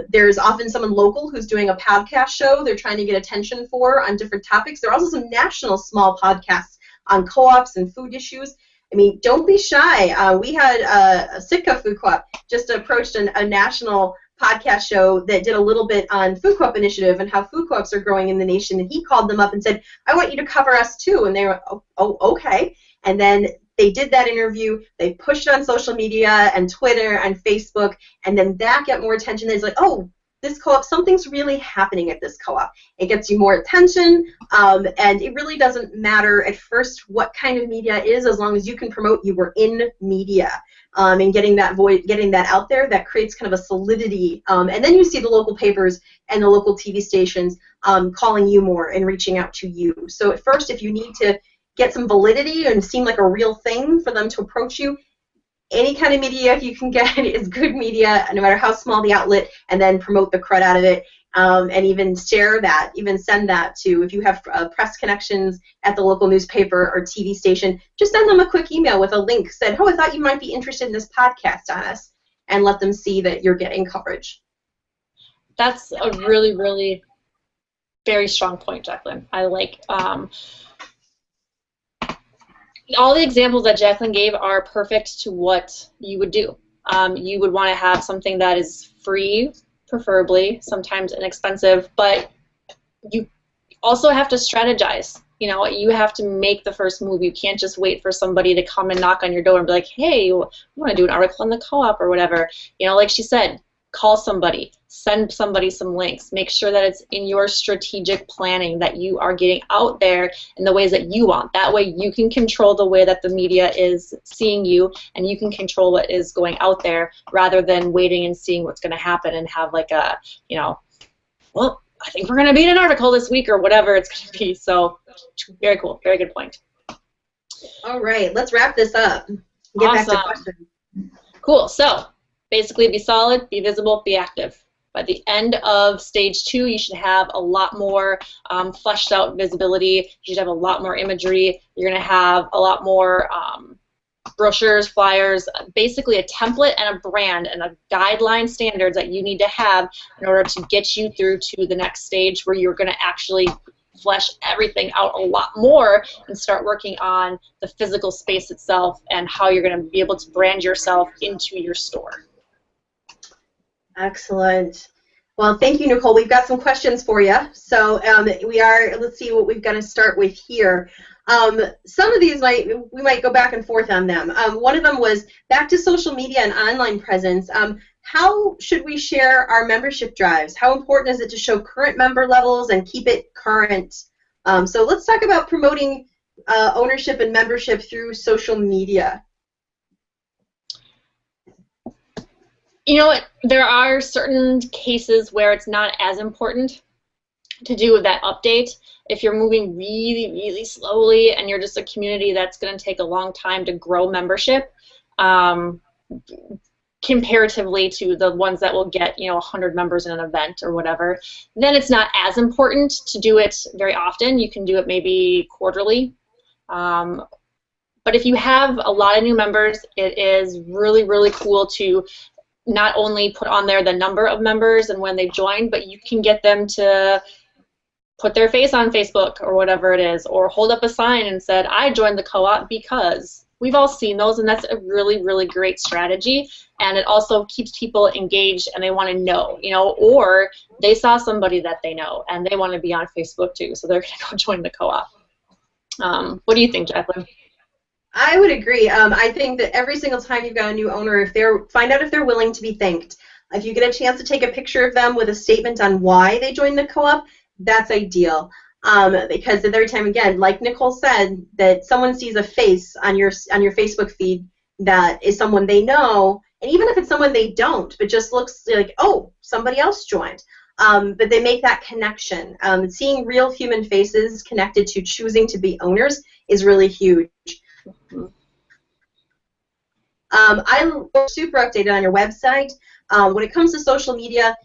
There's often someone local who's doing a podcast show they're trying to get attention for on different topics. There are also some national small podcasts on co-ops and food issues. I mean, don't be shy. We had a Sitka Food Co-op just approached a national podcast show that did a little bit on food co-op initiative and how food co-ops are growing in the nation, and he called them up and said, I want you to cover us too, and they were, oh okay. And then they did that interview, they pushed it on social media and Twitter and Facebook, and then that got more attention. It's like, oh, this co-op, something's really happening at this co-op. It gets you more attention, and it really doesn't matter at first what kind of media it is, as long as you can promote you were in media. And getting that out there, that creates kind of a solidity. And then you see the local papers and the local TV stations calling you more and reaching out to you. So at first, if you need to get some validity and seem like a real thing for them to approach you, any kind of media you can get is good media, no matter how small the outlet, and then promote the crud out of it. And even share that, even send that to, if you have press connections at the local newspaper or TV station, just send them a quick email with a link, said, oh, I thought you might be interested in this podcast on us, and let them see that you're getting coverage. That's a really, really very strong point, Jacqueline. I like all the examples that Jacqueline gave are perfect to what you would do. You would want to have something that is free, preferably, sometimes inexpensive, but you also have to strategize. You know, you have to make the first move. You can't just wait for somebody to come and knock on your door and be like, hey, you want to do an article on the co-op or whatever. You know, like she said, call somebody, send somebody some links, make sure that it's in your strategic planning, that you are getting out there in the ways that you want. That way you can control the way that the media is seeing you, and you can control what is going out there, rather than waiting and seeing what's going to happen and have like a, you know, well, I think we're going to be in an article this week or whatever it's going to be. So very cool. Very good point. All right, let's wrap this up. Get back to questions. Cool. So Basically, be solid, be visible, be active. By the end of stage 2, you should have a lot more fleshed out visibility. You should have a lot more imagery. You're going to have a lot more brochures, flyers, basically a template and a brand and a guideline standards that you need to have in order to get you through to the next stage where you're going to actually flesh everything out a lot more and start working on the physical space itself and how you're going to be able to brand yourself into your store. Excellent. Well, thank you, Nicole. We've got some questions for you. So let's see what we've got to start with here. Some of these we might go back and forth on them. One of them was back to social media and online presence. How should we share our membership drives? How important is it to show current member levels and keep it current? So let's talk about promoting ownership and membership through social media. You know what? There are certain cases where it's not as important to do that update. If you're moving really, really slowly and you're just a community that's going to take a long time to grow membership, comparatively to the ones that will get 100 members in an event or whatever, then it's not as important to do it very often. You can do it maybe quarterly. But if you have a lot of new members, it is really, really cool to not only put on there the number of members and when they've joined, but you can get them to put their face on Facebook or whatever it is, or hold up a sign and said, I joined the co-op because. We've all seen those, and that's a really, really great strategy, and it also keeps people engaged and they want to know, or they saw somebody that they know and they want to be on Facebook too, so they're going to go join the co-op. What do you think, Jacqueline? I would agree. I think that every single time you've got a new owner, find out if they're willing to be thanked. If you get a chance to take a picture of them with a statement on why they joined the co-op, that's ideal. Because every time, again, like Nicole said, that someone sees a face on your Facebook feed that is someone they know, and even if it's someone they don't, but just looks like, oh, somebody else joined. But they make that connection. Seeing real human faces connected to choosing to be owners is really huge. I'm super updated on your website. When it comes to social media,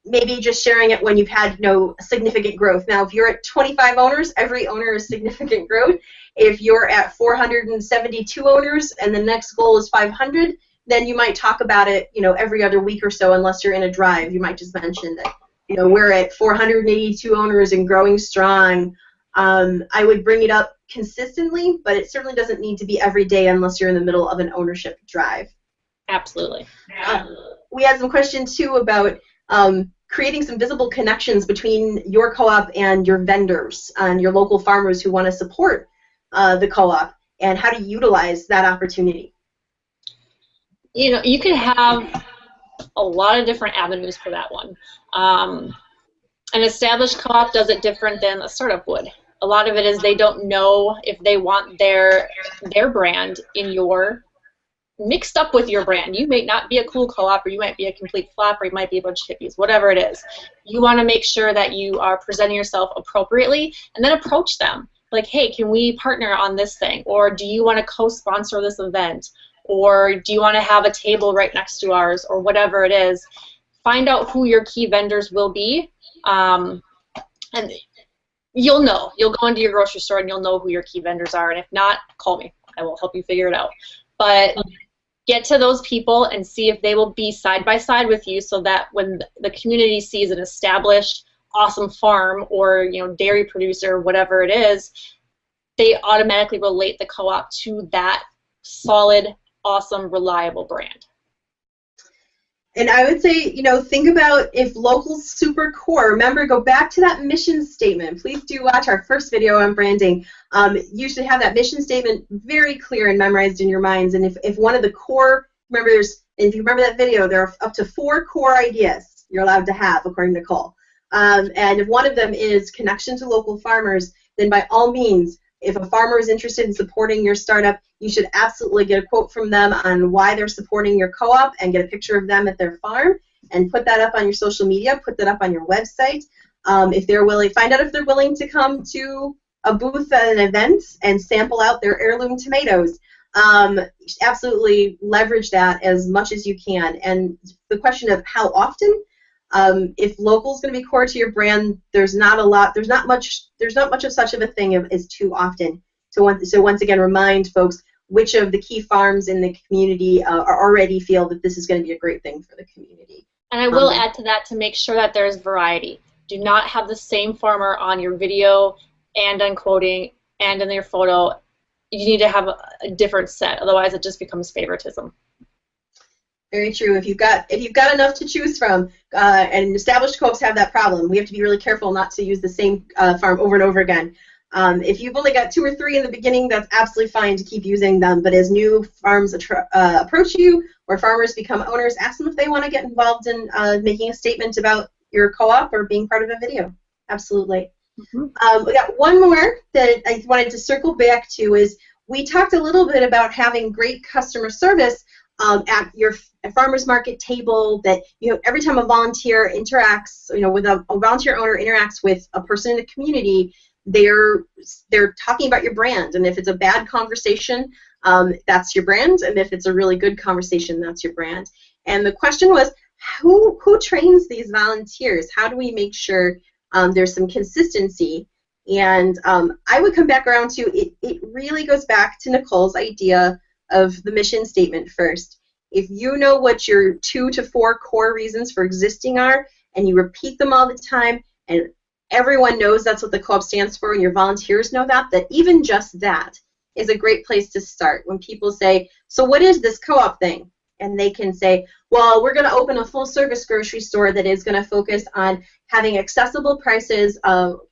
maybe just sharing it when you've had significant growth. Now, if you're at 25 owners, every owner is significant growth. If you're at 472 owners and the next goal is 500, then you might talk about it, every other week or so, unless you're in a drive. You might just mention that, we're at 482 owners and growing strong. I would bring it up consistently, but it certainly doesn't need to be every day unless you're in the middle of an ownership drive. Absolutely. We had some questions too about creating some visible connections between your co-op and your vendors and your local farmers who want to support the co-op, and how to utilize that opportunity. You can have a lot of different avenues for that one. An established co-op does it different than a startup would. A lot of it is they don't know if they want their brand mixed up with your brand. You may not be a cool co-op, or you might be a complete flop, or you might be a bunch of hippies, whatever it is. You want to make sure that you are presenting yourself appropriately, and then approach them. Like, hey, can we partner on this thing? Or do you want to co-sponsor this event? Or do you want to have a table right next to ours? Or whatever it is. Find out who your key vendors will be, and you'll know. You'll go into your grocery store and you'll know who your key vendors are, and if not, call me. I will help you figure it out. But get to those people and see if they will be side by side with you, so that when the community sees an established, awesome farm or dairy producer, whatever it is, they automatically relate the co-op to that solid, awesome, reliable brand. And I would say, think about if local's super core. Remember, go back to that mission statement. Please do watch our first video on branding. You should have that mission statement very clear and memorized in your minds. And if one of the core, if you remember that video, there are up to 4 core ideas you're allowed to have, according to Nicole. And if one of them is connection to local farmers, then by all means, if a farmer is interested in supporting your startup, you should absolutely get a quote from them on why they're supporting your co-op, and get a picture of them at their farm, and put that up on your social media, put that up on your website. If they're willing, find out if they're willing to come to a booth at an event and sample out their heirloom tomatoes. Absolutely leverage that as much as you can. And the question of how often, if local is going to be core to your brand, there's not much of such of a thing as too often. So once again, remind folks which of the key farms in the community already feel that this is going to be a great thing for the community. And I will add to that to make sure that there's variety. Do not have the same farmer on your video and on quoting and in your photo. You need to have a different set, otherwise it just becomes favoritism. Very true. If you've got enough to choose from, and established co-ops have that problem, we have to be really careful not to use the same farm over and over again. If you've only got 2 or 3 in the beginning, that's absolutely fine to keep using them. But as new farms approach you, or farmers become owners, ask them if they want to get involved in making a statement about your co-op or being part of a video. Absolutely. Mm-hmm. We got one more that I wanted to circle back to. Is we talked a little bit about having great customer service at your farmers market table. That every time a volunteer interacts, with a volunteer owner interacts with a person in the community, they're talking about your brand, and if it's a bad conversation, that's your brand, and if it's a really good conversation, that's your brand. And the question was, who trains these volunteers? How do we make sure there's some consistency? And I would come back around to it really goes back to Nicole's idea of the mission statement first. If you know what your 2 to 4 core reasons for existing are, and you repeat them all the time, and everyone knows that's what the co-op stands for, and your volunteers know that even just that is a great place to start. When people say, so what is this co-op thing? And they can say, well, we're going to open a full-service grocery store that is going to focus on having accessible prices,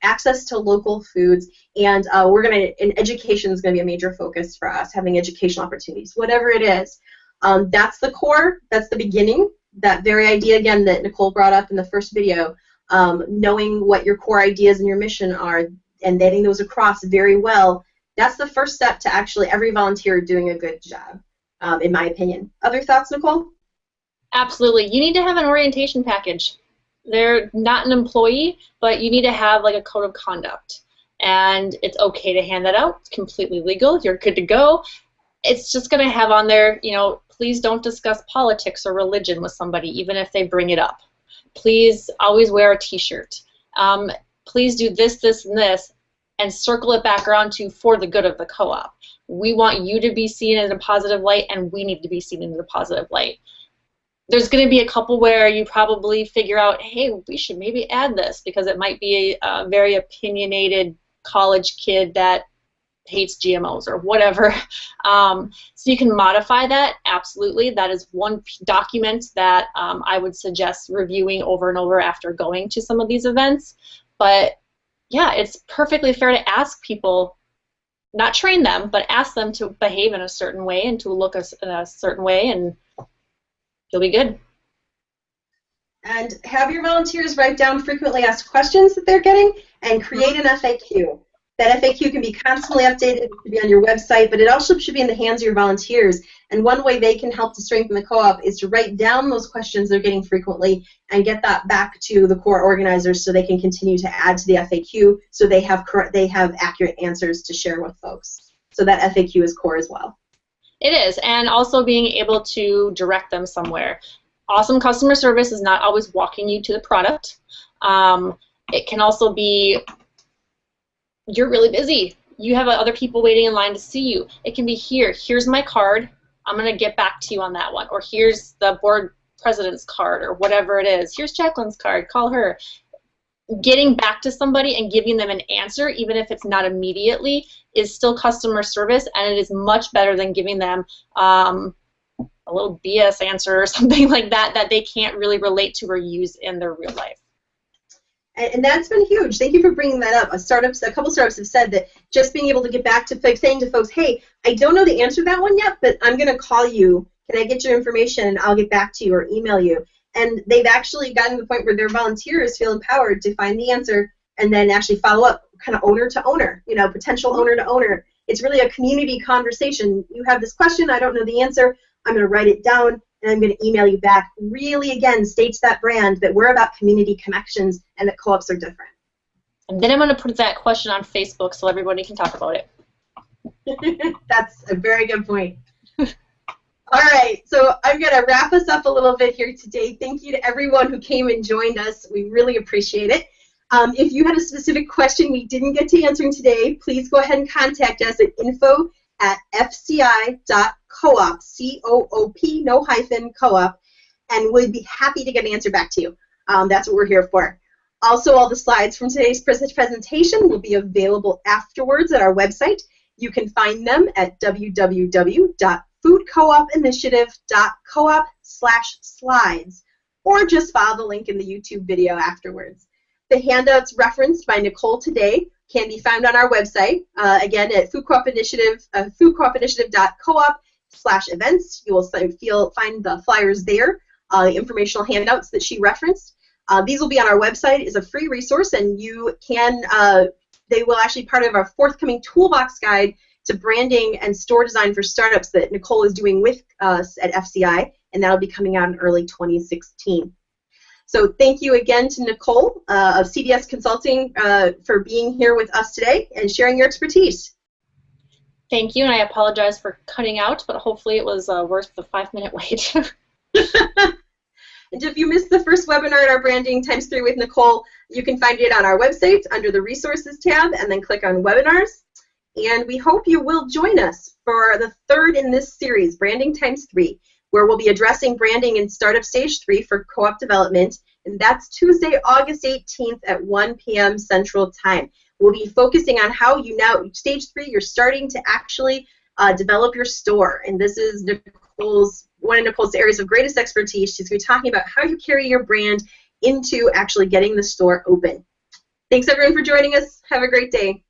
access to local foods, and and education is going to be a major focus for us, having educational opportunities, whatever it is. That's the core. That's the beginning. That very idea, again, that Nicole brought up in the first video. Knowing what your core ideas and your mission are and getting those across very well, that's the first step to actually every volunteer doing a good job, in my opinion. Other thoughts, Nicole? Absolutely. You need to have an orientation package. They're not an employee, but you need to have like a code of conduct. And it's okay to hand that out. It's completely legal. You're good to go. It's just going to have on there, please don't discuss politics or religion with somebody, even if they bring it up. Please always wear a t-shirt. Please do this, this, and this, and circle it back around to for the good of the co-op. We want you to be seen in a positive light, and we need to be seen in a positive light. There's going to be a couple where you probably figure out, hey, we should maybe add this because it might be a very opinionated college kid that hates GMOs or whatever. So you can modify that, absolutely. That is one document that I would suggest reviewing over and over after going to some of these events. But yeah, it's perfectly fair to ask people, not train them, but ask them to behave in a certain way and to look in a certain way, and you'll be good. And have your volunteers write down frequently asked questions that they're getting and create an FAQ. That FAQ can be constantly updated, it should be on your website, but it also should be in the hands of your volunteers. And one way they can help to strengthen the co-op is to write down those questions they're getting frequently and get that back to the core organizers so they can continue to add to the FAQ so they have accurate answers to share with folks. So that FAQ is core as well. It is, and also being able to direct them somewhere. Awesome customer service is not always walking you to the product. It can also be, you're really busy. You have other people waiting in line to see you. It can be here's my card. I'm going to get back to you on that one. Or here's the board president's card or whatever it is. Here's Jacqueline's card. Call her. Getting back to somebody and giving them an answer, even if it's not immediately, is still customer service, and it is much better than giving them a little BS answer or something like that that they can't really relate to or use in their real life. And that's been huge. Thank you for bringing that up. A couple startups have said that just being able to get back to folks, saying to folks, hey, I don't know the answer to that one yet, but I'm going to call you. Can I get your information and I'll get back to you or email you? And they've actually gotten to the point where their volunteers feel empowered to find the answer and then actually follow up, kind of owner to owner, potential owner to owner. It's really a community conversation. You have this question, I don't know the answer, I'm going to write it down, and I'm going to email you back. Really, again, states that brand that we're about community connections and that co-ops are different. And then I'm going to put that question on Facebook so everybody can talk about it. That's a very good point. All right, so I'm going to wrap us up a little bit here today. Thank you to everyone who came and joined us. We really appreciate it. If you had a specific question we didn't get to answering today, please go ahead and contact us at info@fci.coop, C-O-O-P, no hyphen, co-op, and we'd be happy to get an answer back to you. That's what we're here for. Also, all the slides from today's presentation will be available afterwards at our website. You can find them at www.foodcoopinitiative.coop/slides, or just follow the link in the YouTube video afterwards. The handouts referenced by Nicole today can be found on our website, again at foodcoopinitiative.coop/events. You will find the flyers there, informational handouts that she referenced. These will be on our website. It's a free resource, and you can, they will actually be part of our forthcoming toolbox guide to branding and store design for startups that Nicole is doing with us at FCI, and that'll be coming out in early 2016. So thank you again to Nicole of CDS Consulting for being here with us today and sharing your expertise. Thank you, and I apologize for cutting out, but hopefully it was worth the 5-minute wait. And if you missed the first webinar in our Branding ×3 with Nicole, you can find it on our website under the Resources tab and then click on Webinars. And we hope you will join us for the third in this series, Branding ×3, where we'll be addressing branding in Startup Stage 3 for co-op development, and that's Tuesday, August 18th at 1 p.m. Central Time. We'll be focusing on how you now, Stage 3, you're starting to actually develop your store, and this is one of Nicole's areas of greatest expertise. She's going to be talking about how you carry your brand into actually getting the store open. Thanks, everyone, for joining us. Have a great day.